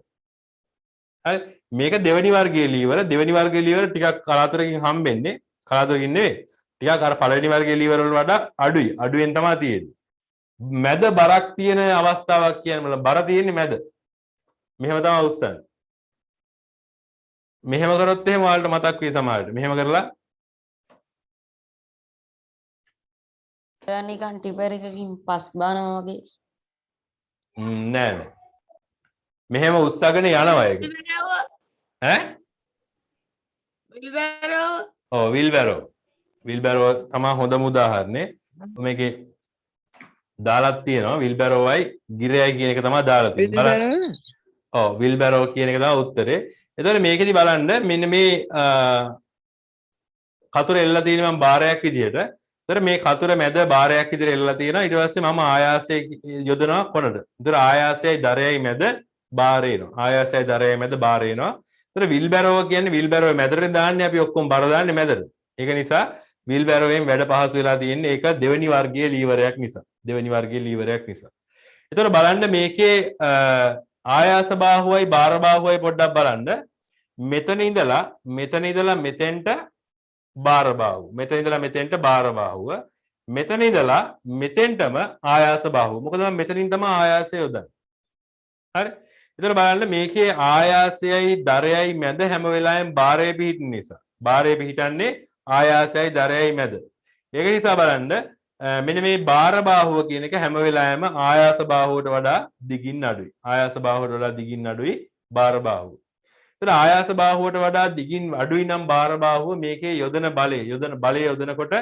හරි මේක දෙවෙනි වර්ගයේ ලීවර දෙවෙනි වර්ගයේ ලීවර ටිකක් කලාතුරකින් හම්බෙන්නේ කලාතුරකින් නෙවෙයි ටිකක් අර පළවෙනි වර්ගයේ ලීවර වල වඩා අඩුයි අඩුවෙන් තමයි තියෙන්නේ මැද බරක් තියෙන අවස්ථාවක් කියන්නේ බර තියෙන්නේ මැද මෙහෙම තමයි උස්සන්නේ මෙහෙම කරොත් එහෙම ඔයාලට මතක් වෙයි සමහරට මෙහෙම කරලා නිකන් ටිපර් එකකින් පස් බානවා වගේ. නෑ නෑ මෙහෙම උස්සගෙන යනවා ඒක ඈ ඔව් විල්බැරෝ තමයි හොඳම උදාහරණේ මේකේ දාලා තියෙනවා විල්බැරෝවයි ගිරයයි කියන එක තමයි දාලා තියෙන්නේ ඔව් විල්බැරෝ කියන එක තමයි උත්තරේ එතකොට මේකෙදි බලන්න මෙන්න මේ කතුර එල්ලලා තියෙන මම බාරයක් විදියට එතකොට මේ කතුර මැද බාරයක් විදියට එල්ලලා තියෙනවා ඊට පස්සේ මම ආයාසයේ යොදනවා කොනට එතකොට ආයාසයයි දරයයි මැද බාරේ එනවා ආයාසයයි දරයයි මැද බාරේ එනවා එතකොට විල්බැරෝ කියන්නේ විල්බැරෝ මැදට දාන්නේ අපි ඔක්කොම බර දාන්නේ මැදට ඒක නිසා විල්බැරෝවෙන් වැඩ පහසු වෙලා තියෙන්නේ ඒක දෙවෙනි වර්ගයේ ලීවරයක් නිසා දෙවෙනි වර්ගයේ ලීවරයක් නිසා එතකොට බලන්න මේකේ ආයාස බාහුවයි බාර බාහුවයි පොඩ්ඩක් බලන්න මෙතන ඉඳලා මෙතෙන්ට බාර බාහුව මෙතන ඉඳලා මෙතෙන්ට බාර බාහුව මෙතන ඉඳලා මෙතෙන්ටම ආයාස බාහුව මොකද මම මෙතනින් තමයි ආයාසය යොදන්නේ හරි එතකොට බලන්න මේකේ ආයාසයයි දරයයි මැද හැම වෙලාවෙම බාරය පිහිටින නිසා බාරය පිහිටන්නේ ආයාසයයි දරයයි මැද ඒක නිසා බලන්න මෙන්න මේ බාර බාහුව කියන එක හැම වෙලාවෙම ආයාස බාහුවට වඩා දිගින් අඩුයි ආයාස බාහුවට වඩා දිගින් අඩුයි බාර බාහුව එතන ආයාස බාහුවට වඩා දිගින් අඩුයි නම් බාර බාහුව මේකේ යොදන බලය යොදනකොට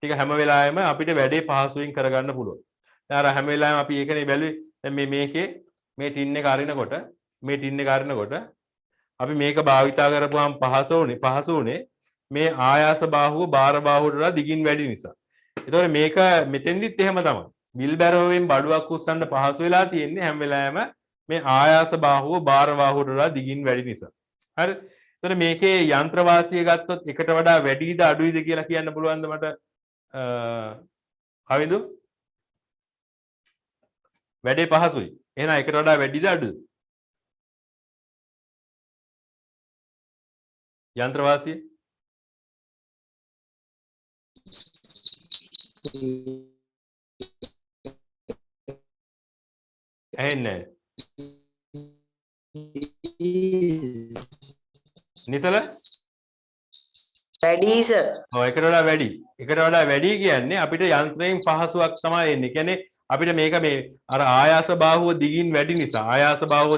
ටික හැම වෙලාවෙම අපිට වැඩේ පහසුවෙන් කරගන්න පුළුවන් දැන් අර හැම වෙලාවෙම අපි ඒකනේ බැලුවේ දැන් මේකේ මේ ටින් එක අරිනකොට අපි මේක භාවිතා කරපුවාම පහසු උනේ මේ ආයාස බාහුව බාර බාහුවට වඩා දිගින් වැඩි නිසා. ඒතකොට මේක මෙතෙන්දිත් එහෙම තමයි. විල්බැරෝවෙන් බඩුවක් උස්සන්න පහසු වෙලා තියෙන්නේ හැම වෙලාවෙම මේ ආයාස බාහුව බාර බාහුවට වඩා දිගින් වැඩි නිසා. හරි. එතකොට මේකේ යන්ත්‍ර වාසිය ගත්තොත් එකට වඩා වැඩිද අඩුයිද කියලා කියන්න පුළුවන්ද මට? හවිදු? වැඩේ පහසුයි. එහෙනම් එකට වඩා වැඩිද අඩුද? යන්ත්‍ර වාසිය ඇහෙන්නේ නිසල වැඩි සර්. ඔව් එකට වඩා වැඩි. එකට වඩා වැඩි කියන්නේ අපිට යන්ත්‍රයෙන් පහසුවක් තමයි එන්නේ. කියන්නේ අපිට මේක මේ අර ආයාස බාහුව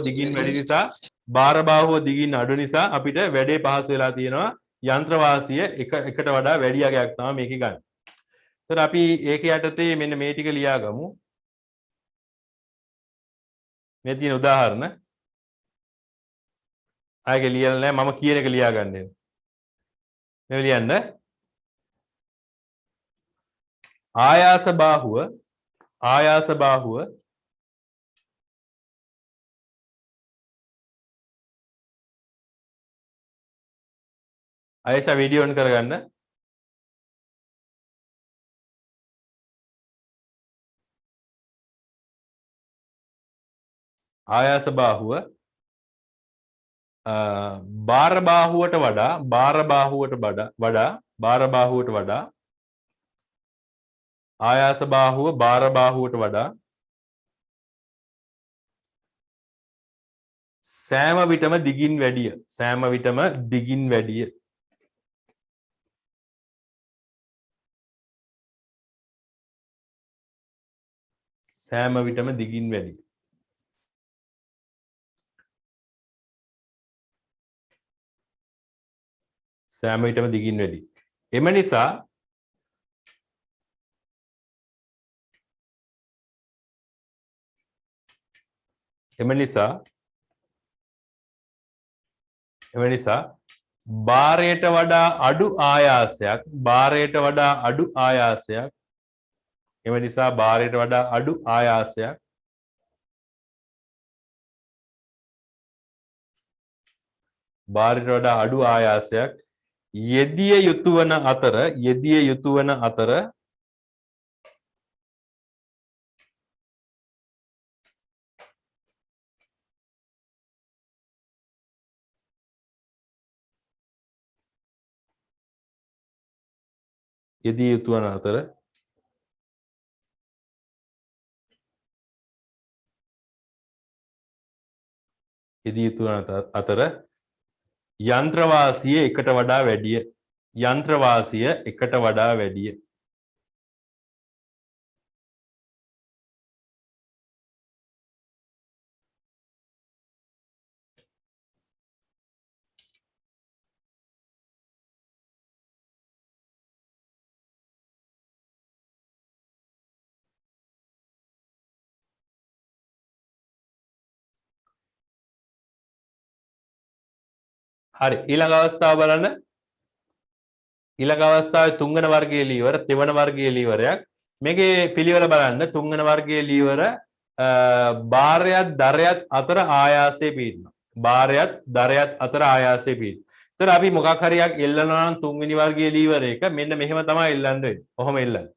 දිගින් වැඩි නිසා බාර බාහුව දිගින් අඩු නිසා අපිට වැඩේ පහසු වෙලා තියෙනවා. යන්ත්‍ර වාසිය එකට වඩා වැඩි අගයක් තමයි මේකේ ගන්න. එතකොට අපි ඒක යටතේ මෙන්න මේ ටික ලියා ගමු. මේ තියෙන උදාහරණ ආයෙ ලියලා නැහැ මම කියන එක ලියා ගන්න. මේ ලියන්න ආයාස බාහුව ආයෙත් වීඩියෝ ඔන් කරගන්න ආයාස බාහුව බාර බාහුවට වඩා ආයාස බාහුව බාර බාහුවට වඩා සෑම විටම දිගින් වැඩිය එම නිසා බාරයට වඩා අඩු ආයාසයක් යෙදිය යුතු වන අතර යෙදී යුතු වන අතර යෙදී යුතු වන අතර යන්ත්‍රවාසිය එකට වඩා වැඩිය. යන්ත්‍රවාසිය එකට වඩා වැඩිය. හරි ඊළඟ අවස්ථාව බලන්න. ඊළඟ අවස්ථාවේ තුන්වන වර්ගයේ ලීවර තෙවන වර්ගයේ ලීවරයක්. මේකේ පිළිවෙල බලන්න. තුන්වන වර්ගයේ ලීවර භාරයත් දරයත් අතර ආයාසයේ පිහිටනවා. භාරයත් දරයත් අතර ආයාසයේ පිහිටනවා. ඒතර අපි මොකක් හරියක් එල්ලනවා නම් තුන්වෙනි වර්ගයේ ලීවර එක මෙන්න මෙහෙම තමයි එල්ලන්න වෙන්නේ. කොහොම එල්ලන්නේ?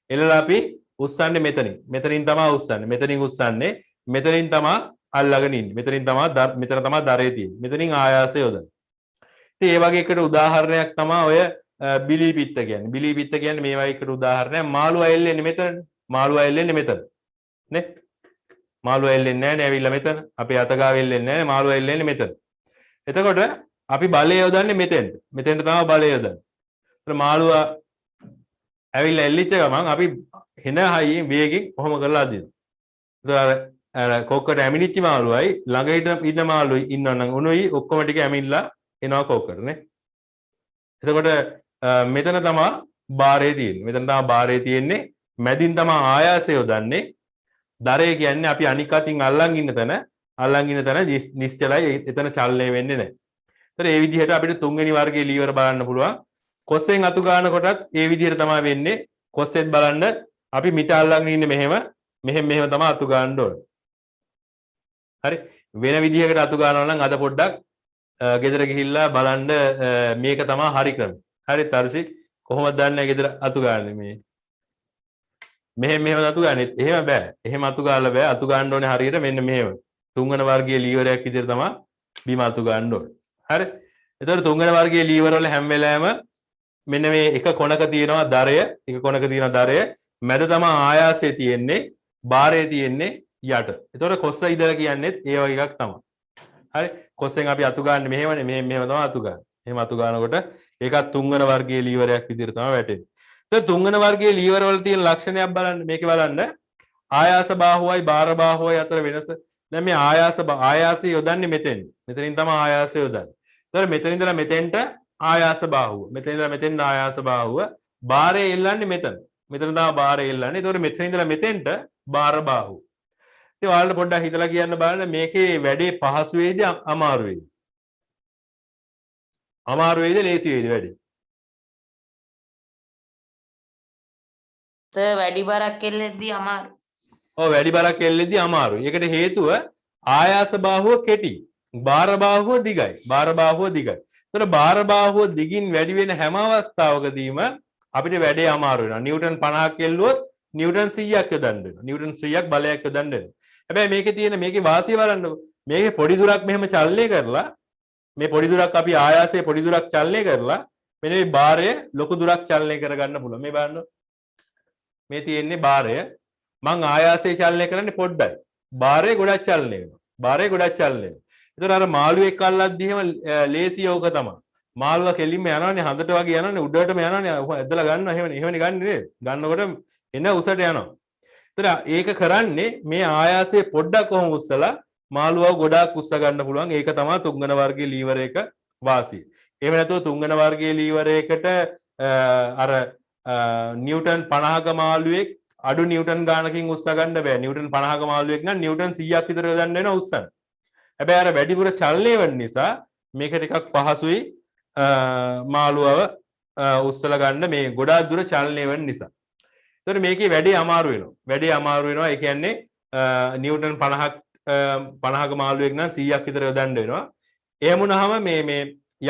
එල්ලලා අපි උස්සන්නේ මෙතනින්. මෙතනින් තමයි උස්සන්නේ. මෙතනින් උස්සන්නේ. මෙතනින් තමයි අල්ලගෙන ඉන්නේ. මෙතනින් තමයි මෙතන තමයි දරේ තියෙන්නේ. මෙතනින් ආයාසය යොදන්න. ඉතින් ඒ වගේ එකට උදාහරණයක් තමයි ඔය බිලී පිත්ත කියන්නේ. බිලී පිත්ත කියන්නේ මේ වගේ එකට උදාහරණයක්. මාළුවා එල්ලෙන්නේ මෙතන. මාළුවා එල්ලෙන්නේ මෙතන. නේ? මාළුවා එල්ලෙන්නේ නැහැ නේ ඇවිල්ලා මෙතන. අපේ අතගාව එල්ලෙන්නේ නැහැ. මාළුවා එල්ලෙන්නේ මෙතන. එතකොට අපි බලය යොදන්නේ මෙතෙන්ට. මෙතෙන්ට තමයි බලය යොදන්නේ. ඒතර මාළුවා ඇවිල්ලා එල්ලිච්ච ගමන් අපි හෙන හයියෙන් වේගෙන් කොහොම කරලා අදිනවා. ඒතර කොක්කට ඇමිනිච්ච මාළුවයි ළඟ ඉන්න මාළුවයි ඉන්නවනම් උණුයි ඔක්කොම ටික ඇමිල්ලා එනවා කොක්කට නේ. එතකොට මෙතන තමයි බාරය තියෙන්නේ. මෙතන තමයි බාරය තියෙන්නේ. මැදින් තමයි ආයාසය යොදන්නේ. දරය කියන්නේ අපි අනික් අතින් අල්ලන් ඉන්න තැන නිශ්චලයි එතන චලනය වෙන්නේ නැහැ. ඒතර ඒ විදිහට අපිට තුන්වෙනි වර්ගයේ ලීවර බලන්න පුළුවන්. කොස්සෙන් අතු ගන්න කොටත් ඒ විදිහට තමයි වෙන්නේ. කොස්සෙත් බලන්න අපි මිට අල්ලන් ඉන්නේ මෙහෙම තමයි අතු ගන්න ඕනේ. හරි වෙන විදිහකට අතු ගන්නවා නම් අද පොඩ්ඩක් ගෙදර ගිහිල්ලා බලන්න මේක තමයි හරි ක්‍රම. හරි තර්ෂි කොහොමද දන්නේ ගෙදර අතු ගන්න මේ මෙහෙම අතු ගන්නෙත් එහෙම බෑ. එහෙම අතු ගාලා බෑ. අතු ගන්න ඕනේ හරියට මෙන්න මෙහෙම. තුන්වන වර්ගයේ ලීවරයක් විදිහට තමයි බිම අතු ගන්න ඕනේ. හරි. එතකොට තුන්වන වර්ගයේ ලීවර වල හැම වෙලාවෙම මෙන්න මේ එක කොනක තියෙනවා දරය. එක කොනක තියෙනවා දරය. මැද තමයි ආයාසය තියෙන්නේ. බාරය තියෙන්නේ යට. එතකොට කොස්ස ඉදලා කියන්නේත් ඒ වගේ එකක් තමයි. හරි. කොස්සෙන් අපි අතු ගන්න මෙහෙමනේ. මෙහෙම තමයි අතු ගන්න. එහෙම අතු ගන්නකොට ඒකත් තුන්වන වර්ගයේ ලීවරයක් විදිහට තමයි වැටෙන්නේ. එතකොට තුන්වන වර්ගයේ ලීවර වල තියෙන ලක්ෂණයක් බලන්න. මේකේ බලන්න ආයාස බාහුවයි බාර බාහුවයි අතර වෙනස. දැන් මේ ආයාසය යොදන්නේ මෙතෙන්. මෙතනින් තමයි ආයාසය යොදන්නේ. එතකොට මෙතන ඉඳලා මෙතෙන්ට ආයාස බාහුව. මෙතන ඉඳලා මෙතෙන්ට ආයාස බාහුව. බාරය එල්ලන්නේ මෙතන. මෙතන තමයි බාරය එල්ලන්නේ. එතකොට මෙතන ඉඳලා මෙතෙන්ට බාර බාහුව. ඉතින් ඔයාලට පොඩ්ඩක් හිතලා කියන්න බලන්න මේකේ වැඩේ පහසු වේද අමාරු වේද? අමාරු වේද ලේසි වේද වැඩේ? වැඩි බරක් එල්ලෙද්දී අමාරු. ඔව් වැඩි බරක් එල්ලෙද්දී අමාරුයි. ඒකට හේතුව ආයාස බාහුව කෙටි. බාර බාහුව දිගයි. බාර බාහුව දිගයි. එතකොට බාර බාහුව දිගින් වැඩි වෙන හැම අවස්ථාවකදීම අපිට වැඩේ අමාරු වෙනවා. නිව්ටන් 50ක් එල්ලුවොත් නිව්ටන් 100ක් යොදන්න වෙනවා. නිව්ටන් 100ක් බලයක් යොදන්න වෙනවා. හැබැයි මේකේ වාසිය බලන්නකො. මේකේ පොඩි දුරක් මෙහෙම චලනය කරලා මේ පොඩි දුරක් අපි ආයාසයේ පොඩි දුරක් චලනය කරලා මෙන්න මේ බාරය ලොකු දුරක් චලනය කරගන්න පුළුවන්. මේ බලන්න. මේ තියෙන්නේ බාරය. මං ආයාසයේ චලනය කරන්නේ පොඩ්ඩයි. බාරය ගොඩක් චලනය වෙනවා. බාරය ගොඩක් චලනය වෙනවා. ඒතර අර මාළුවෙක් අල්ලද්දි එහෙම ලේසි යෝග තමයි. මාළුවා කෙලින්ම යනවනේ හඳට වගේ යනවනේ උඩටම යනවනේ ඇදලා ගන්නවා එහෙමනේ ගන්නේ නේද? ගන්නකොට එන උසට යනවා. ඒතර ඒක කරන්නේ මේ ආයාසයේ පොඩ්ඩක් කොහොම උස්සලා මාළුවාව ගොඩාක් උස්ස ගන්න පුළුවන්. ඒක තමයි තුන්වන වර්ගයේ ලීවර එක වාසිය. එහෙම නැතුව තුන්වන වර්ගයේ ලීවර එකට අර නිව්ටන් 50ක මාළුවෙක් අඩු නිව්ටන් ගානකින් උස්ස ගන්න බෑ. නිව්ටන් 50ක මාළුවෙක් නම් නිව්ටන් 100ක් විතර යොදන්න වෙනවා උස්සන්න. හැබැයි අර වැඩිපුර චලනය වෙන නිසා මේක ටිකක් පහසුයි මාළුවව උස්සලා ගන්න මේ ගොඩාක් දුර චලනය වෙන නිසා. ඒතර මේකේ වැඩේ අමාරු වෙනවා. වැඩේ අමාරු වෙනවා. ඒ කියන්නේ නිව්ටන් 50ක මාළුවෙක් නම් 100ක් විතර යොදන්න වෙනවා. එහෙම වුණාම මේ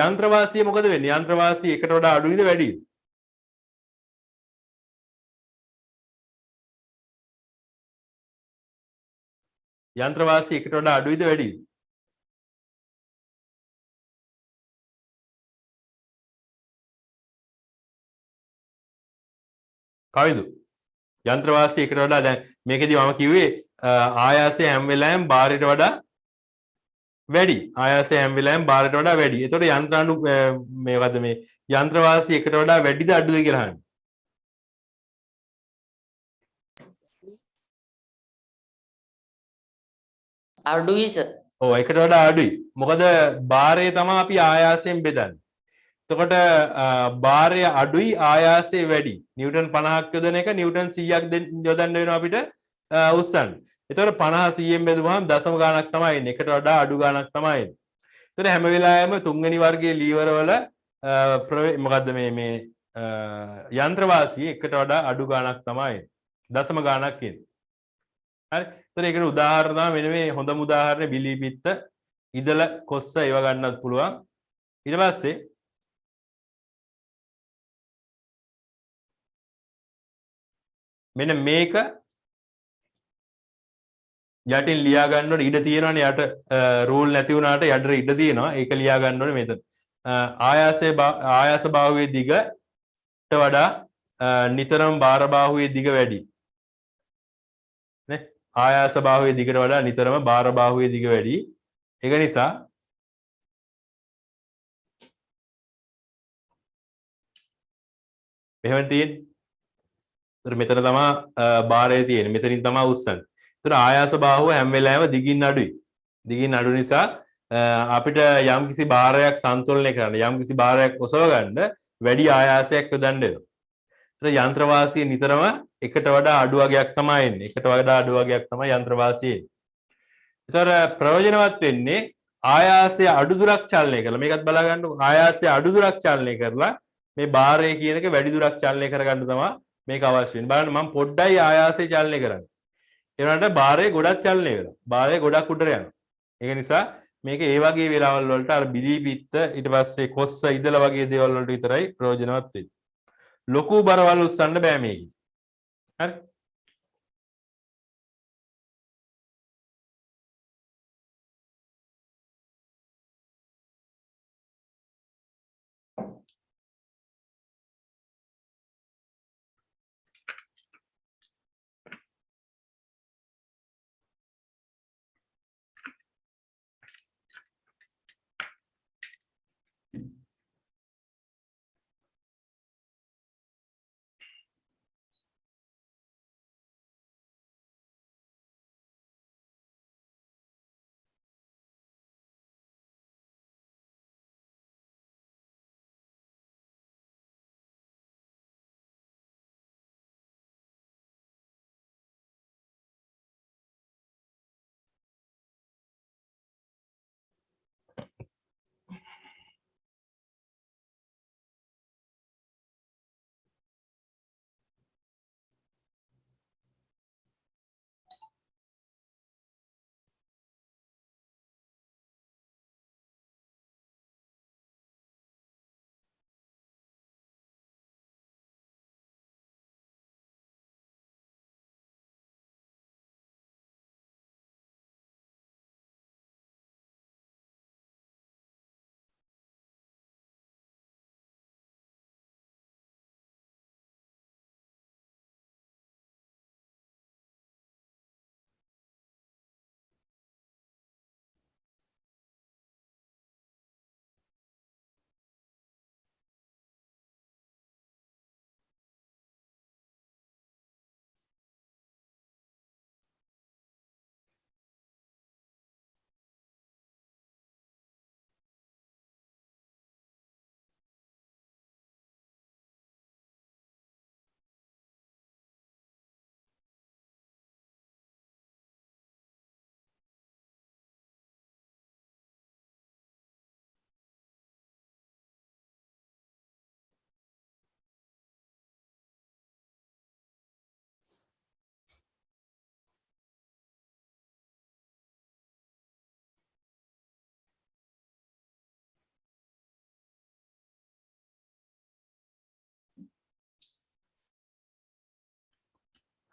යන්ත්‍රවාසිය මොකද වෙන්නේ? යන්ත්‍රවාසිය එකට වඩා අඩුයිද වැඩිද? යන්ත්‍රවාසිය එකට වඩා අඩුයිද වැඩිද? කවිදු යන්ත්‍රවාසී එකට වඩා දැන් මේකෙදි මම කිව්වේ ආයාසය හැම වෙලාවෙම බාරයට වඩා වැඩි. ආයාසය හැම වෙලාවෙම බාරයට වඩා වැඩි. ඒතකොට යන්ත්‍රාණු මේවද මේ යන්ත්‍රවාසී එකට වඩා වැඩිද අඩුද කියලා අහන්නේ. අඩුයි සර්. ඔව් එකට වඩා අඩුයි. මොකද බාරය තමයි අපි ආයාසයෙන් බෙදන්නේ. එතකොට බාරය අඩුයි ආයාසය වැඩි. නිව්ටන් 50ක් යොදන එක නිව්ටන් 100ක් යොදන්න වෙනවා අපිට උස්සන්න. එතකොට 50 100ෙන් බෙදුවහම දශම ගාණක් තමයි එන්නේ. එකට වඩා අඩු ගාණක් තමයි එන්නේ. එතකොට හැම වෙලාවෙම තුන්වෙනි වර්ගයේ ලීවර වල මොකද්ද මේ යන්ත්‍රවාසී එකට වඩා අඩු ගාණක් තමයි එන්නේ. දශම ගාණක් එන්නේ. හරි. එතකොට ඒකට උදාහරණ තමයි මෙන්න මේ හොඳම උදාහරණය බිලී පිත්ත ඉදල කොස්ස ඒව ගන්නත් පුළුවන්. ඊට පස්සේ මෙන්න මේක යටින් ලියා ගන්න ඕනේ ඉඩ තියෙනවනේ යට රූල් නැති වුණාට යටට ඉඩ තියෙනවා ඒක ලියා ගන්න ඕනේ මෙතන ආයාස බාහුවේ දිගට වඩා නිතරම බාර බාහුවේ දිග වැඩි නේ ආයාස බාහුවේ දිගට වඩා නිතරම බාර බාහුවේ දිග වැඩි ඒක නිසා එහෙම තියෙන්නේ මෙතන තමයි බාරය තියෙන්නේ මෙතනින් තමයි උස්සන්නේ. ඒතර ආයාස බාහුව හැම වෙලාවෙම දිගින් අඩුයි. දිගින් අඩු නිසා අපිට යම්කිසි බාරයක් සන්තුලනය කරන්න යම්කිසි බාරයක් ඔසව ගන්න වැඩි ආයාසයක් යොදන්න වෙනවා. ඒතර යන්ත්‍ර වාසිය නිතරම එකට වඩා අඩු වගයක් තමයි එන්නේ. එකට වඩා අඩු වගයක් තමයි යන්ත්‍ර වාසිය එන්නේ. ඒතර ප්‍රයෝජනවත් වෙන්නේ ආයාසය අඩු දුරක් චලනය කරලා මේකත් බලා ගන්නකො. ආයාසය අඩු දුරක් චලනය කරලා මේ බාරය කියන එක වැඩි දුරක් චලනය කරගන්න තමයි මේක අවශ්‍ය වෙන්නේ. බලන්න මම පොඩ්ඩයි ආයාසය චලනය කරන්නේ. ඒ වුණාට බාරය ගොඩක් චලනය වෙනවා. බාරය ගොඩක් උඩට යනවා. ඒක නිසා මේක ඒ වගේ වෙලාවල් වලට අර බිලී පිත්ත ඊට පස්සේ කොස්ස ඉදල වගේ දේවල් වලට විතරයි ප්‍රයෝජනවත් වෙන්නේ. ලොකු බරවල් උස්සන්න බෑ මේකේ. හරි?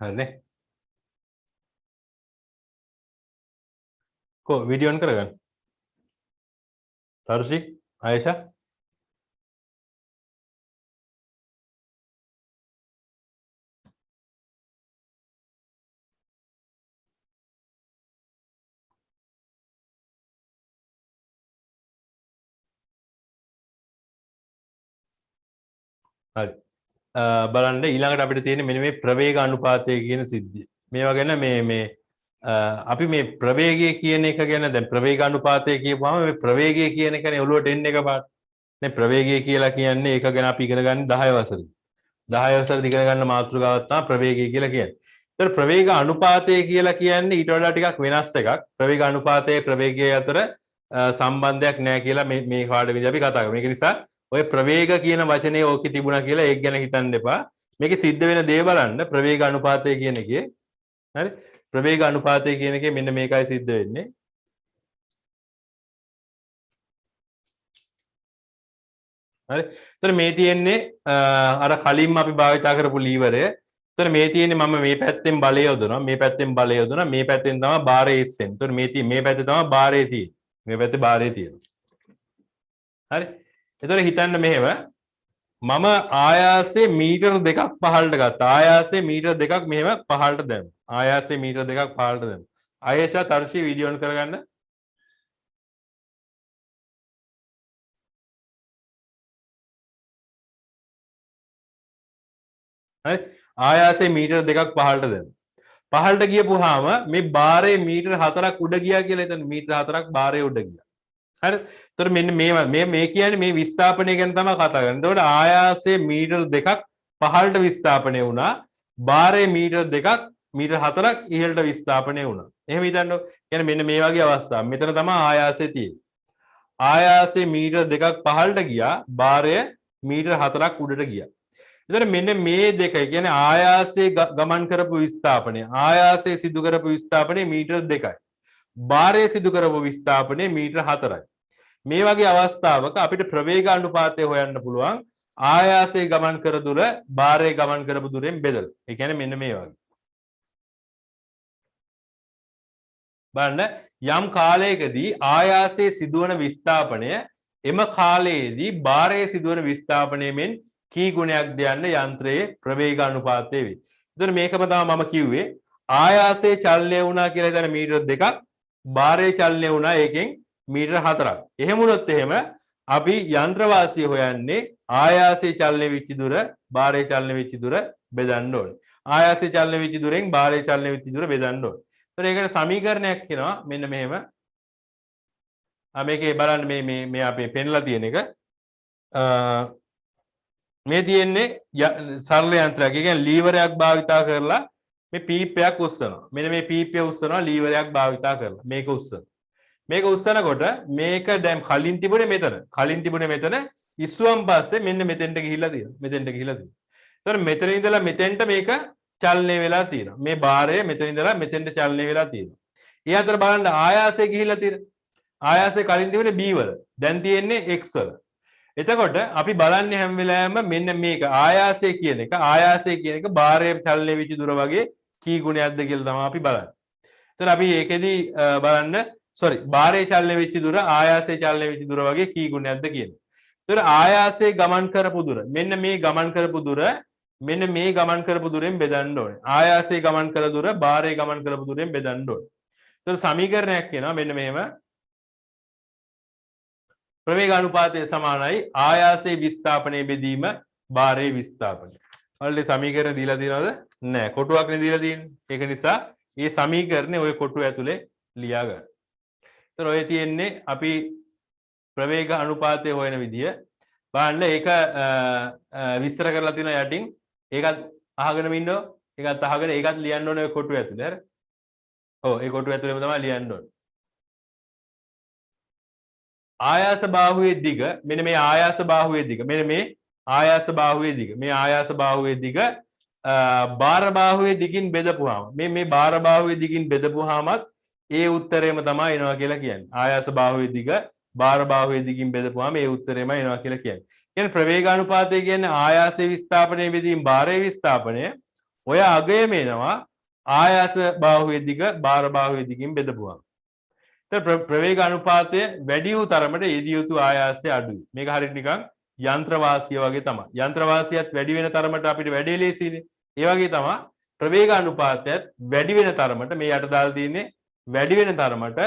හරිනේ. කො වීඩියෝ ඔන් කරගන්න. තර්ෂි ආයෂා හරි. බලන්න ඊළඟට අපිට තියෙන්නේ මෙන්න මේ ප්‍රවේග අනුපාතය කියන සිද්ධිය. මේවා ගැන මේ අපි මේ ප්‍රවේගය කියන එක ගැන දැන් ප්‍රවේග අනුපාතය කියපුවාම මේ ප්‍රවේගය කියන එකනේ ඔළුවට එන්නේ එකපාරට. නේ ප්‍රවේගය කියලා කියන්නේ ඒක ගැන අපි ඉගෙන ගන්න 10 වසරේ. 10 වසරේ ඉගෙන ගන්න මාතෘකාවක් තමයි ප්‍රවේගය කියලා කියන්නේ. ඒතර ප්‍රවේග අනුපාතය කියලා කියන්නේ ඊට වඩා ටිකක් වෙනස් එකක්. ප්‍රවේග අනුපාතයේ ප්‍රවේගය අතර සම්බන්ධයක් නැහැ කියලා මේ පාඩමේදී අපි කතා කරමු. මේක නිසා ඔය ප්‍රවේග කියන වචනේ ඕකේ තිබුණා කියලා ඒක ගැන හිතන්න එපා. මේකේ සිද්ධ වෙන දේ බලන්න ප්‍රවේග අනුපාතය කියන එකේ. හරි? ප්‍රවේග අනුපාතය කියන එකේ මෙන්න මේකයි සිද්ධ වෙන්නේ. හරි? එතන මේ තියෙන්නේ අර කලින්ම අපි භාවිතා කරපු ලීවරය. එතන මේ තියෙන්නේ මම මේ පැත්තෙන් බලය යොදනවා. මේ පැත්තෙන් බලය යොදනවා. මේ පැත්තෙන් තමයි බාරය ඉස්සෙන්නේ. එතන මේ පැත්තේ තමයි බාරය තියෙන්නේ. මේ පැත්තේ බාරය තියෙනවා. හරි? එතකොට හිතන්න මෙහෙම මම ආයාසයෙන් මීටර 2ක් පහළට ගත්තා. ආයාසයෙන් මීටර 2ක් මෙහෙම පහළට දැම්මා. ආයාසයෙන් මීටර 2ක් පහළට දැම්මා. ආයේෂා තර්ෂි වීඩියෝ ඔන් කරගන්න. හරි? ආයාසයෙන් මීටර 2ක් පහළට දැම්මා. පහළට ගියපුවාම මේ බාරේ මීටර 4ක් උඩ ගියා කියලා හිතන්න. මීටර 4ක් බාරේ උඩ ගියා. හරි. එතකොට මෙන්න මේ කියන්නේ මේ විස්ථාපනය ගැන තමයි කතා කරන්නේ. එතකොට ආයාසයේ මීටර 2ක් පහළට විස්ථාපනය වුණා. බාරයේ මීටර 2ක් මීටර 4ක් ඉහළට විස්ථාපනය වුණා. එහෙම හිතන්නකො. කියන්නේ මෙන්න මේ වගේ අවස්ථා. මෙතන තමයි ආයාසය තියෙන්නේ. ආයාසයේ මීටර 2ක් පහළට ගියා. බාරය මීටර 4ක් උඩට ගියා. එතකොට මෙන්න මේ දෙක කියන්නේ ආයාසයේ ගමන් කරපු විස්ථාපනය. ආයාසයේ සිදු කරපු විස්ථාපනය මීටර 2යි. බාරය සිදු කරපු විස්ථාපනය මීටර 4යි. මේ වගේ අවස්ථාවක අපිට ප්‍රවේග අනුපාතය හොයන්න පුළුවන් ආයාසයේ ගමන් කර දුර බාරයේ ගමන් කරපු දුරෙන් බෙදලා. ඒ කියන්නේ මෙන්න මේ වගේ. බලන්න යම් කාලයකදී ආයාසයේ සිදුවන විස්ථාපනය එම කාලයේදී බාරයේ සිදුවන විස්ථාපනයෙන් කී ගුණයක්ද යන්න යන්ත්‍රයේ ප්‍රවේග අනුපාතය වේ. එතකොට මේකම තමයි මම කිව්වේ ආයාසයේ චලනය වුණා කියලා හිතන මීටර 2ක් බාරයේ චලනය වුණා ඒකෙන් මීටර 4ක්. එහෙම වුණොත් එහෙම අපි යන්ත්‍ර වාසිය හොයන්නේ ආයාසයේ චලනය වෙච්ච දුර බාරයේ චලනය වෙච්ච දුර බෙදන්න ඕනේ. ආයාසයේ චලනය වෙච්ච දුරෙන් බාරයේ චලනය වෙච්ච දුර බෙදන්න ඕනේ. ඒතර ඒකට සමීකරණයක් කියනවා මෙන්න මෙහෙම. මේකේ බලන්න මේ අපේ පෙන්ලා තියෙන එක. මේ තියෙන්නේ සරල යන්ත්‍රයක්. ඒ කියන්නේ ලීවරයක් භාවිතා කරලා මේ පීප්පයක් උස්සනවා. මෙන්න මේ පීප්පය උස්සනවා ලීවරයක් භාවිතා කරලා. මේක උස්සන. මේක උස්සනකොට මේක දැන් කලින් තිබුණේ මෙතන. කලින් තිබුණේ මෙතන. ඉස්සුවම් පස්සේ මෙන්න මෙතෙන්ට ගිහිල්ලා තියෙනවා. මෙතෙන්ට ගිහිල්ලා තියෙනවා. ඒතර මෙතන ඉඳලා මෙතෙන්ට මේක චලනය වෙලා තියෙනවා. මේ බාරය මෙතන ඉඳලා මෙතෙන්ට චලනය වෙලා තියෙනවා. ඒ අතර බලන්න ආයාසය ගිහිල්ලා තියෙනවා. ආයාසය කලින් තිබුණේ b වල. දැන් තියෙන්නේ x වල. එතකොට අපි බලන්නේ හැම වෙලාවෙම මෙන්න මේක ආයාසය කියන එක බාරයේ චලනය වෙච්ච දුර වගේ කී ගුණයක්ද කියලා තමයි අපි බලන්නේ. එතන අපි ඒකෙදි බලන්න බාරයේ චලනය වෙච්ච දුර ආයාසයේ චලනය වෙච්ච දුර වගේ කී ගුණයක්ද කියන්නේ. එතන ආයාසයේ ගමන් කරපු දුර මෙන්න මේ ගමන් කරපු දුර මෙන්න මේ ගමන් කරපු දුරෙන් බෙදන්න ඕනේ. ආයාසයේ ගමන් කළ දුර බාරයේ ගමන් කරපු දුරෙන් බෙදන්න ඕනේ. එතන සමීකරණයක් කියනවා මෙන්න මෙහෙම ප්‍රවේග අනුපාතය සමානයි ආයාසයේ විස්ථාපනයේ බෙදීම බාරයේ විස්ථාපනය. ඔයාලට සමීකරණ දීලා තියෙනවද? නැහැ. කොටුවක් නේ දීලා තියෙන්නේ. ඒක නිසා මේ සමීකරණේ ওই කොටුව ඇතුලේ ලියා ගන්න. ඒතර ඔය තියෙන්නේ අපි ප්‍රවේග අනුපාතය හොයන විදිය. බලන්න ඒක විස්තර කරලා තියෙනවා යටින්. ඒකත් අහගෙනම ඉන්නව. ඒකත් අහගෙන ඒකත් ලියන්න ඕනේ ඔය කොටුව ඇතුලේ. හරි? ඔව් ඒ කොටුව ඇතුලේම තමයි ලියන්න ඕනේ. ආයාස බාහුවේ දිග මෙන්න මේ ආයාස බාහුවේ දිග මෙන්න මේ ආයාස බාහුවේ දිග මේ ආයාස බාහුවේ දිග බාර බාහුවේ දිගින් බෙදපුවාම මේ බාර බාහුවේ දිගින් බෙදපුවාමත් ඒ උත්තරේම තමයි එනවා කියලා කියන්නේ. ආයාස බාහුවේ දිග බාර බාහුවේ දිගින් බෙදපුවාම ඒ උත්තරේම එනවා කියලා කියන්නේ. කියන්නේ ප්‍රවේගානුපාතය කියන්නේ ආයාසයේ විස්ථාපනයේ බෙදීම බාරයේ විස්ථාපනය ඔය අගයම එනවා ආයාස බාහුවේ දිග බාර බාහුවේ දිගින් බෙදපුවාම. ප්‍රවේග අනුපාතය වැඩි වූ තරමට යෙදිය යුතු ආයාසය අඩුයි. මේක හරියට නිකන් යන්ත්‍ර වාසිය වගේ තමයි. යන්ත්‍ර වාසියත් වැඩි වෙන තරමට අපිට වැඩේ ලේසියිනේ. ඒ වගේ තමයි ප්‍රවේග අනුපාතයත් වැඩි වෙන තරමට මේ යට දාලා තියෙන්නේ වැඩි වෙන තරමට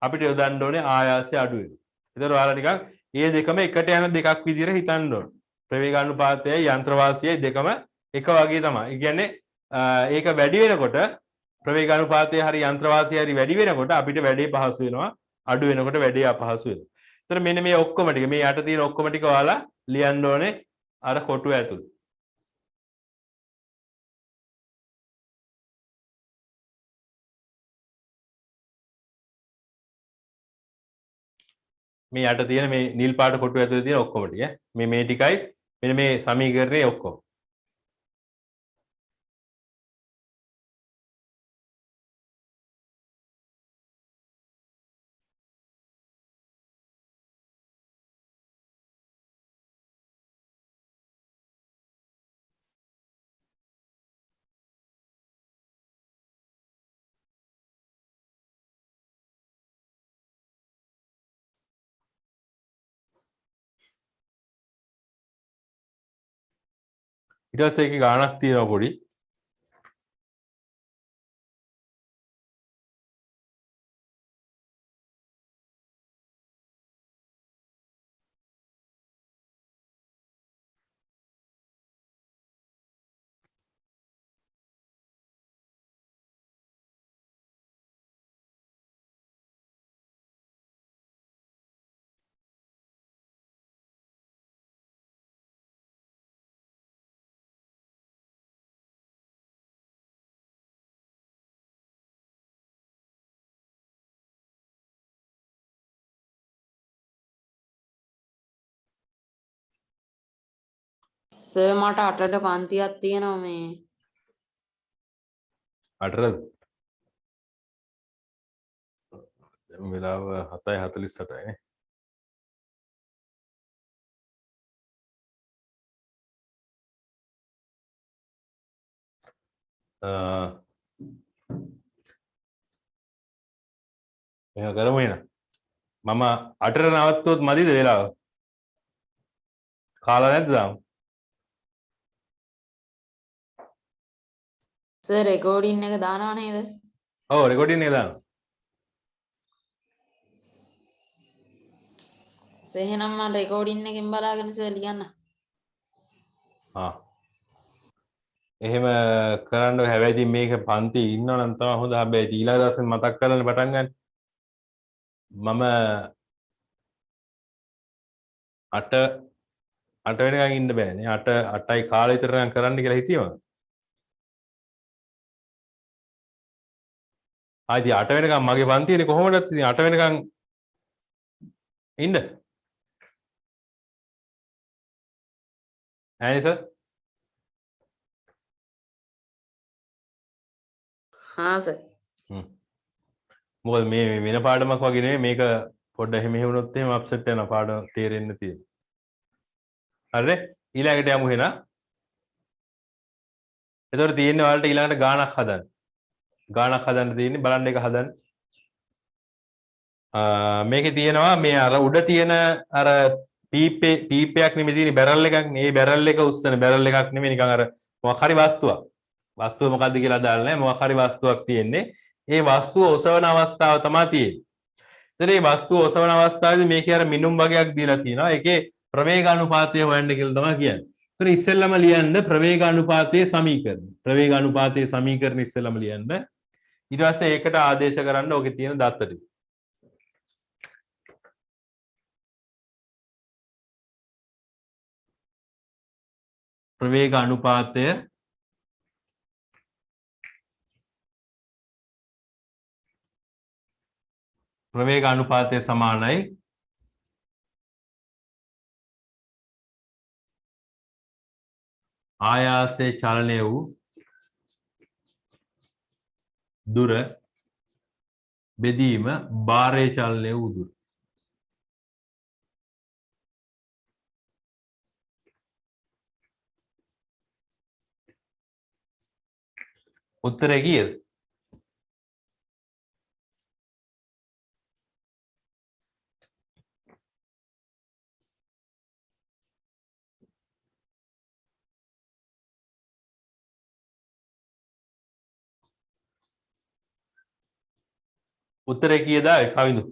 අපිට යොදන්න ඕනේ ආයාසය අඩු වෙනවා. ඒතර ඔයාලා නිකන් මේ දෙකම එකට යන දෙකක් විදිහට හිතන්න ඕනේ. ප්‍රවේගානුපාතයයි යන්ත්‍රවාසියයි දෙකම එක වගේ තමයි. ඒ කියන්නේ ඒක වැඩි වෙනකොට ප්‍රවේගානුපාතය හරි යන්ත්‍රවාසිය හරි වැඩි වෙනකොට අපිට වැඩේ පහසු වෙනවා. අඩු වෙනකොට වැඩේ අපහසු වෙනවා. ඒතර මෙන්න මේ ඔක්කොම ටික මේ යට තියෙන ඔක්කොම ටික ඔයාලා ලියන්න ඕනේ අර කොටුව ඇතුළේ. මේ යට තියෙන මේ නිල් පාට කොටුව ඇතුලේ තියෙන ඔක්කොම ටික මේ ටිකයි මෙන්න මේ සමීකරණේ ඔක්කොම. ඊට පස්සේ ඒකේ ගාණක් තියෙනවා පොඩි. සර් මට 8ට පන්තියක් තියෙනවා මේ. 8ද? දැන් වෙලාව 7:48 නේ. එහෙනම් කරමු එහෙනම්. මම 8ට නවත්තුවොත් මදිද වෙලාව? කාලා නැද්ද තාම? සර් රෙකෝඩින් එක දානවා නේද? ඔව් රෙකෝඩින් එක දානවා. සර් එහෙනම් මම රෙකෝඩින් එකෙන් බලාගෙන සර් ලියන්න. එහෙම කරන්න හැබැයි ඉතින් මේක පන්ති ඉන්නවනම් තමයි හොඳ. හැබැයි ඊළඟ දවසේ මතක් කරලා පටන් ගන්න. මම 8 වෙනකන් ඉන්න බෑනේ. 8යි කාලේ විතර නම් කරන්න කියලා හිතියම. ආයි 8 වෙනකන් මගේ පන්තියනේ කොහොමදත් ඉතින් 8 වෙනකන් ඉන්න. ඈනේ සර්. හා සර්. මොකද මේ වෙන පාඩමක් වගේ නෙමෙයි මේක පොඩ්ඩ එහෙම වුණොත් එහෙම අප්සෙට් වෙනවා පාඩම තේරෙන්න තියෙනවා. හරිද? ඊළඟට යමු එහෙනම්. එතකොට තියෙන්නේ ඔයාලට ඊළඟට ගාණක් හදන්න. ගාණක් හදන්න තියෙන්නේ බලන්න එක හදන්න. මේකේ තියෙනවා මේ අර උඩ තියෙන අර පීපයක් නෙමෙයි තියෙන්නේ බැරල් එකක් නේ. මේ බැරල් එක උස්සන බැරල් එකක් නෙමෙයි නිකන් අර මොකක් හරි වස්තුවක්. වස්තුව මොකද්ද කියලා දාලා නැහැ. මොකක් හරි වස්තුවක් තියෙන්නේ. ඒ වස්තුව ඔසවන අවස්ථාව තමයි තියෙන්නේ. ඉතින් මේ වස්තුව ඔසවන අවස්ථාවේදී මේකේ අර මිනුම් වගේක් දීලා තියෙනවා. ඒකේ ප්‍රවේගානුපාතය හොයන්න කියලා තමයි කියන්නේ. ඉතින් ඉස්සෙල්ලම ලියන්න ප්‍රවේගානුපාතයේ සමීකරණ. ප්‍රවේගානුපාතයේ සමීකරණ ඉස්සෙල්ලම ලියන්න. ඊට පස්සේ ඒකට ආදේශ කරන්න ඕකේ තියෙන දත්ත ටික. ප්‍රවේගානුපාතය ප්‍රවේගානුපාතය සමානයි ආයාසයේ චලනය වූ දුර බෙදීම භාරයේ චලනය වූ දුර. උත්තරය කීයද? උත්තරේ කීයද කවිඳු?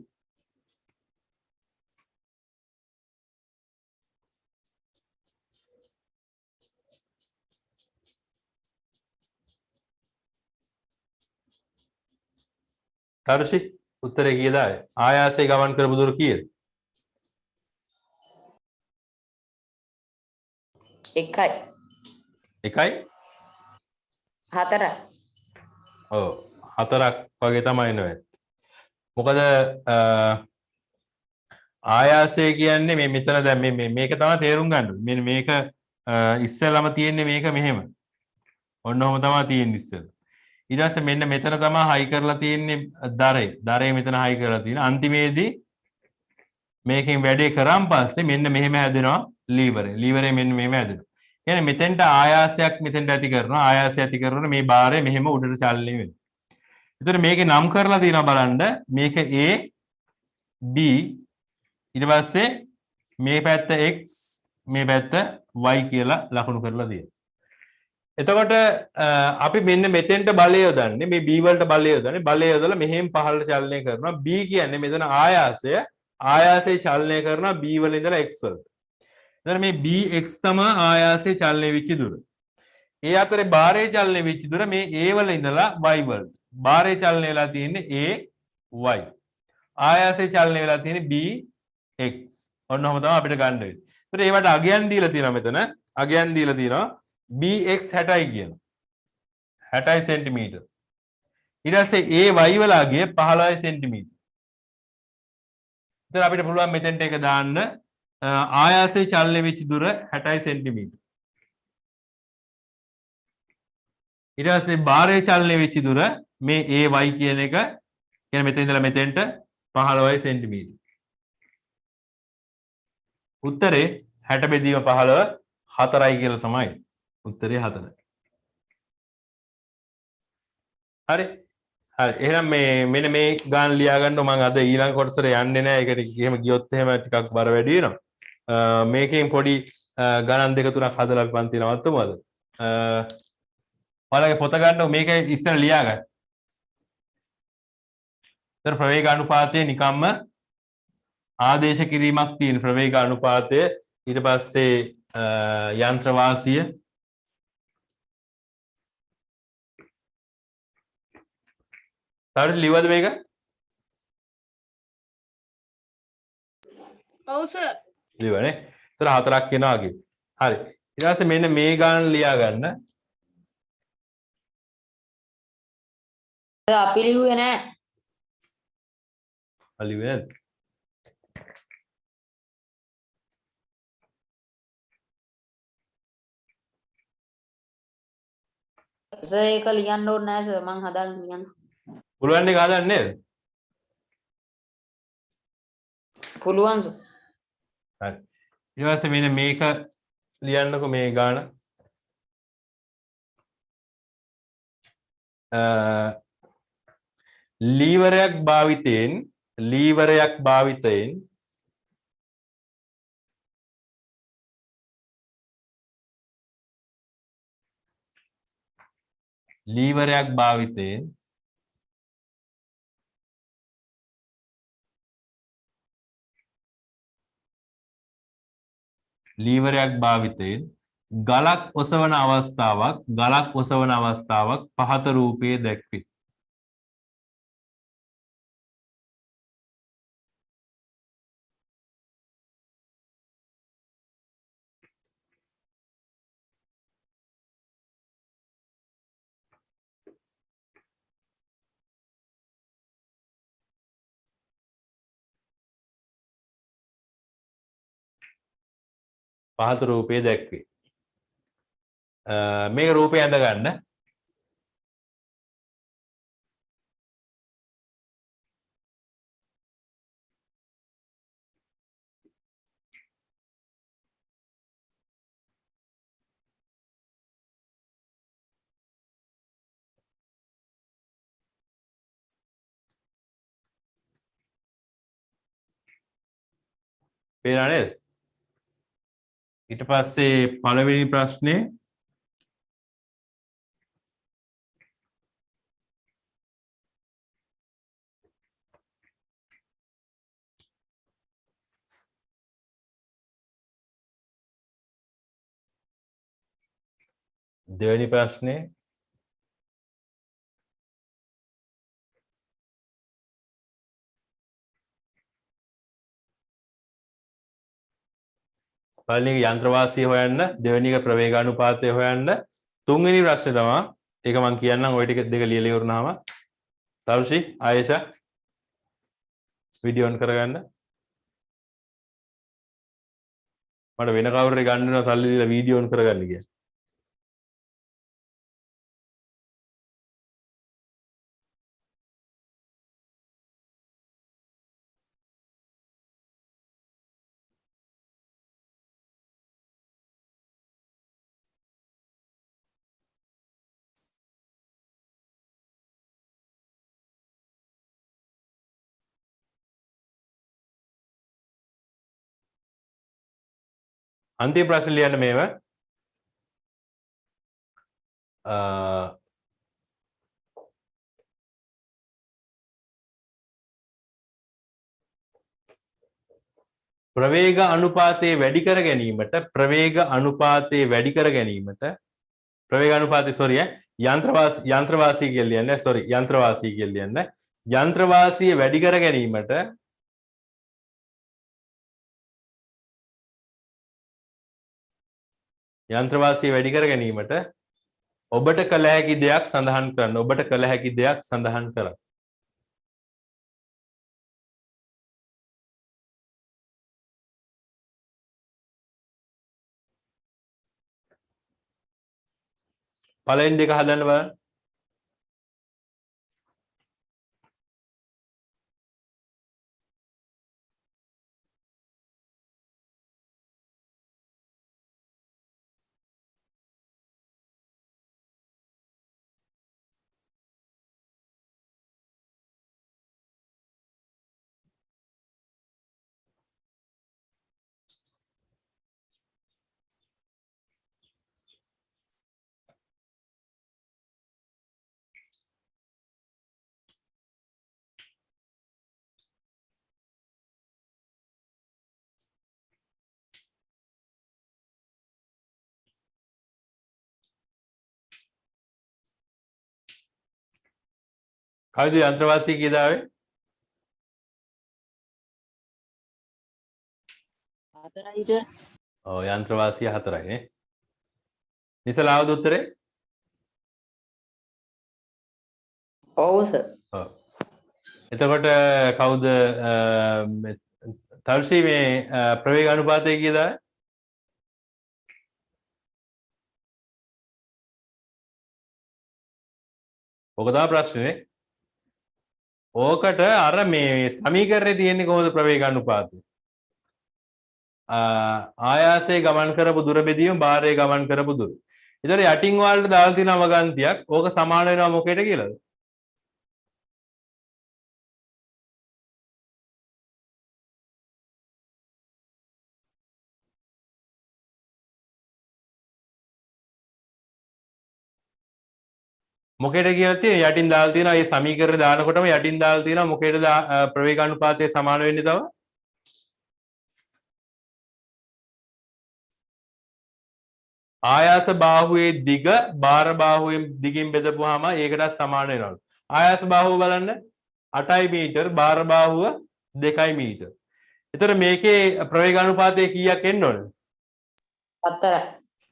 හර්ෂි උත්තරේ කීයද ආයේ? ආයාසයෙන් ගමන් කරපු දුර කීයද? එකයි. එකයි. 4යි. ඔව් 4ක් වගේ තමයි එන්නේ. මොකද ආයාසය කියන්නේ මේ මෙතන දැන් මේක තමයි තේරුම් ගන්න ඕනේ. මෙන්න මේක ඉස්සෙල්ලාම තියෙන්නේ මේක මෙහෙම. ඔන්න ඔහම තමයි තියෙන්නේ ඉස්සෙල්ලා. ඊට පස්සේ මෙන්න මෙතන තමයි හයි කරලා තියෙන්නේ දරේ. දරේ මෙතන හයි කරලා තියෙන. අන්තිමේදී මේකෙන් වැඩේ කරාන් පස්සේ මෙන්න මෙහෙම හැදෙනවා ලීවරේ. ලීවරේ මෙන්න මෙහෙම හැදෙනවා. කියන්නේ මෙතෙන්ට ආයාසයක් මෙතෙන්ට ඇති කරනවා. ආයාසය ඇති කරනකොට මේ බාරය මෙහෙම උඩට චලනය වෙනවා. එතකොට මේකේ නම් කරලා තියෙනවා බලන්න. මේක A B ඊට පස්සේ මේ පැත්ත x මේ පැත්ත y කියලා ලකුණු කරලා තියෙනවා. එතකොට අපි මෙන්න මෙතෙන්ට බලය යොදන්නේ මේ b වලට බලය යොදන්නේ බලය යොදලා මෙහෙම පහළට චලනය කරනවා. b කියන්නේ මෙතන ආයාසය චලනය කරනවා b වල ඉඳලා x වලට. එතන මේ bx තමයි ආයාසය චලනය වෙච්ච දුර. ඒ අතරේ බාරයේ චලනය වෙච්ච දුර මේ a වල ඉඳලා y වලට. බාරයේ චලනය වෙලා තියෙන්නේ a y. ආයාසය චලනය වෙලා තියෙන්නේ b x. ඔන්න ඔහම තමයි අපිට ගන්න වෙන්නේ. ඒතර ඒවට අගයන් දීලා තියෙනවා මෙතන. අගයන් දීලා තියෙනවා bx 60යි කියන. 60 සෙන්ටිමීටර්. ඊට පස්සේ ay වල අගය 15 සෙන්ටිමීටර්. එතන අපිට පුළුවන් මෙතෙන්ට එක දාන්න ආයාසයේ චලනය වෙච්ච දුර 60 සෙන්ටිමීටර්. ඊට පස්සේ බාරයේ චලනය වෙච්ච දුර මේ ay කියන එක කියන්නේ මෙතන ඉඳලා මෙතෙන්ට 15 සෙන්ටිමීටර්. උත්තරේ 60 බෙදීම 15 4යි කියලා තමයි. උත්තරේ 4යි. හරි. හරි. එහෙනම් මෙන්න මේ ගාන ලියා ගන්න මම අද ඊළඟ කොටසට යන්නේ නැහැ. ඒකට එහෙම ගියොත් එහෙම ටිකක් බර වැඩි වෙනවා. මේකෙන් පොඩි ගණන් දෙක තුනක් හදලා අපි පන්ති නවත්තමු අද. ඔයාලගේ පොත ගන්න මේක ඉස්සර ලියා ගන්න. ඒතර ප්‍රවේග අනුපාතය නිකම්ම ආදේශ කිරීමක් තියෙන ප්‍රවේග අනුපාතය ඊට පස්සේ යන්ත්‍ර වාසිය තාට ලිව්වද මේක? ඔව් සර්. ලිව්වනේ. ඒතර 4ක් වෙනවා වගේ. හරි. ඊට පස්සේ මෙන්න මේ ගාන ලියා ගන්න. අපි ලිව්වේ නෑ. ලිව්වේ නේද? සර් ඒක ලියන්න ඕනේ නෑ සර් මං හදාගෙන ලියන්න. පුළුවන් නේ ගහදන්නේ නේද? පුළුවන් සර්. හරි. ඊට පස්සේ මෙන්න මේක ලියන්නකො මේ ගාන. ලීවරයක් භාවිතයෙන් ලීවරයක් භාවිතයෙන් ගලක් ඔසවන අවස්ථාවක් පහත රූපයේ දැක්වේ. පහත රූපයේ දැක්වේ. මේක රූපය ඇඳ ගන්න. පේනවා නේද? ඊට පස්සේ පළවෙනි ප්‍රශ්නේ දෙවෙනි ප්‍රශ්නේ පළවෙනි එක යන්ත්‍රවාසිය හොයන්න, දෙවෙනි එක ප්‍රවේගානුපාතය හොයන්න, තුන්වෙනි ප්‍රශ්නේ තමයි ඒක මම කියන්නම් ওই ටික දෙක ලියලා ඉවරනහම තරුෂි ආයේෂා වීඩියෝ ඔන් කරගන්න. මට වෙන කවුරු හරි ගන්න වෙනවා සල්ලි දීලා වීඩියෝ ඔන් කරගන්න කියලා. අන්තිම ප්‍රශ්න ලියන්න මේව. ප්‍රවේග අනුපාතය වැඩි කර ගැනීමට ප්‍රවේග අනුපාතය යන්ත්‍රවාසී කියලා ලියන්න. යන්ත්‍රවාසී කියලා ලියන්න. යන්ත්‍රවාසිය වැඩි කර ගැනීමට ඔබට කළ හැකි දෙයක් සඳහන් කරන්න. පළවෙනි දෙක හදන්න බලන්න. කවුද යන්ත්‍රවාසී කියදාවේ? හතරයි සර්. ඔව් යන්ත්‍රවාසිය 4යි නේ. නිසලාවද උත්තරේ? ඔව් සර්. ඔව්. එතකොට කවුද තර්ෂි මේ ප්‍රවේග අනුපාතය කියදාවේ? ඔක තමයි ප්‍රශ්නේ. ඕකට අර මේ සමීකරණේ තියෙන්නේ කොහොමද ප්‍රවේග අනුපාතය? ආයාසයේ ගමන් කරපු දුර බෙදීම භාරයේ ගමන් කරපු දුර. ඒතර යටින් වලට දාලා තියෙන අවගන්තියක් ඕක සමාන වෙනවා මොකේට කියලාද? මොකේද කියලා තියෙන යටින් දාලා තියෙනවා මේ සමීකරණ දානකොටම යටින් දාලා තියෙනවා මොකේද ප්‍රවේග අනුපාතය සමාන වෙන්නේ තව? ආයාස බාහුවේ දිග භාර බාහුවෙන් දිගින් බෙදපුවාම ඒකටත් සමාන වෙනවා. ආයාස බාහුව බලන්න 8යි මීටර් භාර බාහුව 2යි මීටර්. ඒතර මේකේ ප්‍රවේග අනුපාතය කීයක් එන්න ඕනද? 4යි.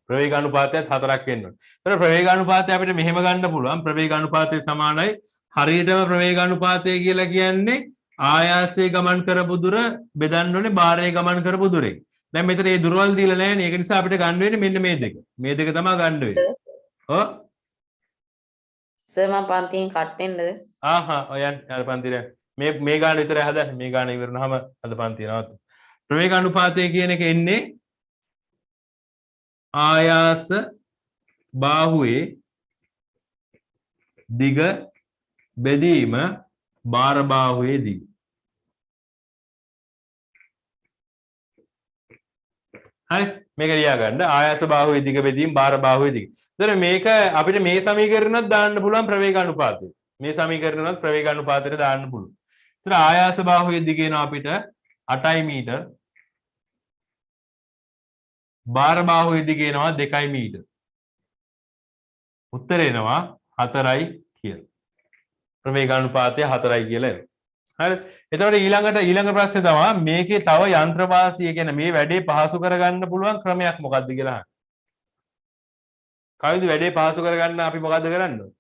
ප්‍රවේග අනුපාතයත් 4ක් එන්න ඕනේ. ඒතර ප්‍රවේග අනුපාතය අපිට මෙහෙම ගන්න පුළුවන්. ප්‍රවේග අනුපාතය සමානයි හරියටම ප්‍රවේග අනුපාතය කියලා කියන්නේ ආයාසයේ ගමන් කරපු දුර බෙදන්න ඕනේ භාරයේ ගමන් කරපු දුරෙන්. දැන් මෙතන මේ දුරවල් දීලා නැහැ නේ. ඒක නිසා අපිට ගන්න වෙන්නේ මෙන්න මේ දෙක. මේ දෙක තමයි ගන්න වෙන්නේ. ඔව්. සර් මම පන්තියෙන් කට් වෙන්නද? ඔයන් අර පන්තිරේ මේ ගාන විතරයි හදන්නේ. මේ ගාන ඉවරනහම අද පන්තිය නවත්තු. ප්‍රවේග අනුපාතය කියන එක එන්නේ ආයාස බාහුවේ දිග බෙදීම භාර බාහුවේ දිග. හරි මේක ලියා ගන්න. ආයාස බාහුවේ දිග බෙදීම භාර බාහුවේ දිග. එතන මේක අපිට මේ සමීකරණයක් දාන්න පුළුවන් ප්‍රවේග අනුපාතය. මේ සමීකරණයක් ප්‍රවේග අනුපාතයට දාන්න පුළුවන්. එතන ආයාස බාහුවේ දිග එනවා අපිට 8යි මීටර්. භාර බාහුවේ දිග එනවා 2යි මීටර්. උත්තර එනවා 4යි කියලා. ප්‍රවේග අනුපාතය 4යි කියලා එනවා. හරි එතකොට ඊළඟ ප්‍රශ්නේ තමයි මේකේ තව යන්ත්‍ර වාසිය කියන මේ වැඩේ පහසු කරගන්න පුළුවන් ක්‍රමයක් මොකක්ද කියලා අහන්න. කවුද වැඩේ පහසු කරගන්න අපි මොකද්ද කරන්න ඕනේ?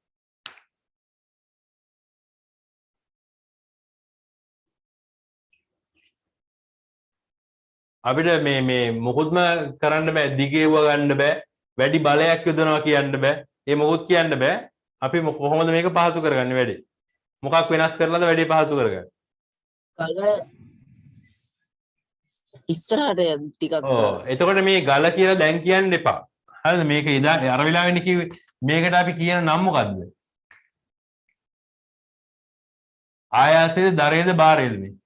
අපිට මේ මොකොත්ම කරන්න බෑ දිගේව ගන්න බෑ වැඩි බලයක් යොදනවා කියන්න බෑ ඒ මොකොත් කියන්න බෑ අපි කොහොමද මේක පහසු කරගන්නේ වැඩේ මොකක් වෙනස් කරලාද වැඩේ පහසු කරගන්නේ කල ඉස්සරහට ටිකක් එතකොට මේ ගල කියලා දැන් කියන්න එපා හරිද මේක ඉදා අර වෙලාවෙන්නේ කිව්වේ මේකට අපි කියන නම මොකද්ද ආයාසයේද දරේද බාරේද මේ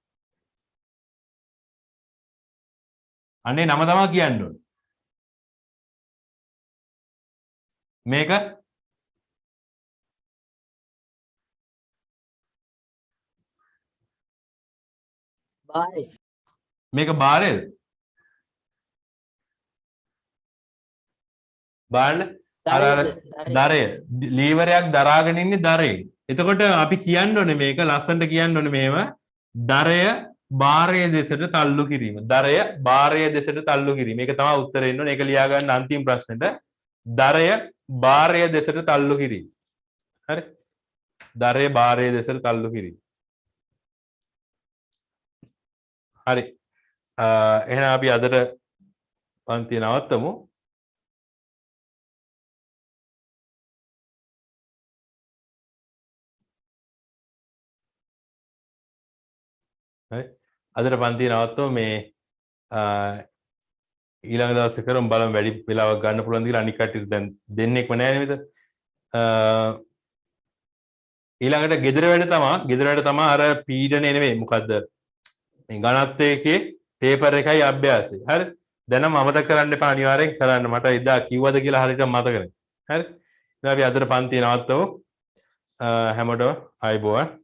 අනේ නම තමයි කියන්න ඕනේ. මේක බාරේ මේක බාරේද? බාන්න අර දරය ලීවරයක් දරාගෙන ඉන්නේ දරේ. එතකොට අපි කියන්න ඕනේ මේක ලස්සනට කියන්න ඕනේ මේව දරය බාරය දෙසට තල්ලු කිරීම. දරය බාරය දෙසට තල්ලු කිරීම. මේක තමයි උත්තරේ එන්න ඕනේ. ඒක ලියා ගන්න අන්තිම ප්‍රශ්නෙට. දරය බාරය දෙසට තල්ලු කිරීම. හරි. දරය බාරය දෙසට තල්ලු කිරීම. හරි. එහෙනම් අපි අදට පන්ති නවත්තමු. හරි. අදට පන්ති නවත්තමු මේ ඊළඟ දවසේ කරමු බලමු වැඩි වෙලාවක් ගන්න පුළුවන්ද කියලා අනික් කට්ටියට දැන් දෙන්නෙක්ම නැහැ නේද ඊළඟට ගෙදර වැඩ තමයි අර පීඩනය නෙවෙයි මොකද්ද මේ ඝනත්වයේ පේපර් එකයි අභ්‍යාසය හරි දැන් නම් අමතක කරන්න එපා අනිවාර්යෙන් කරන්න මට එදා කිව්වද කියලා හරියට මතක නැහැ හරි ඉතින් අපි අදට පන්ති නවත්තමු හැමෝටම ආයුබෝවන්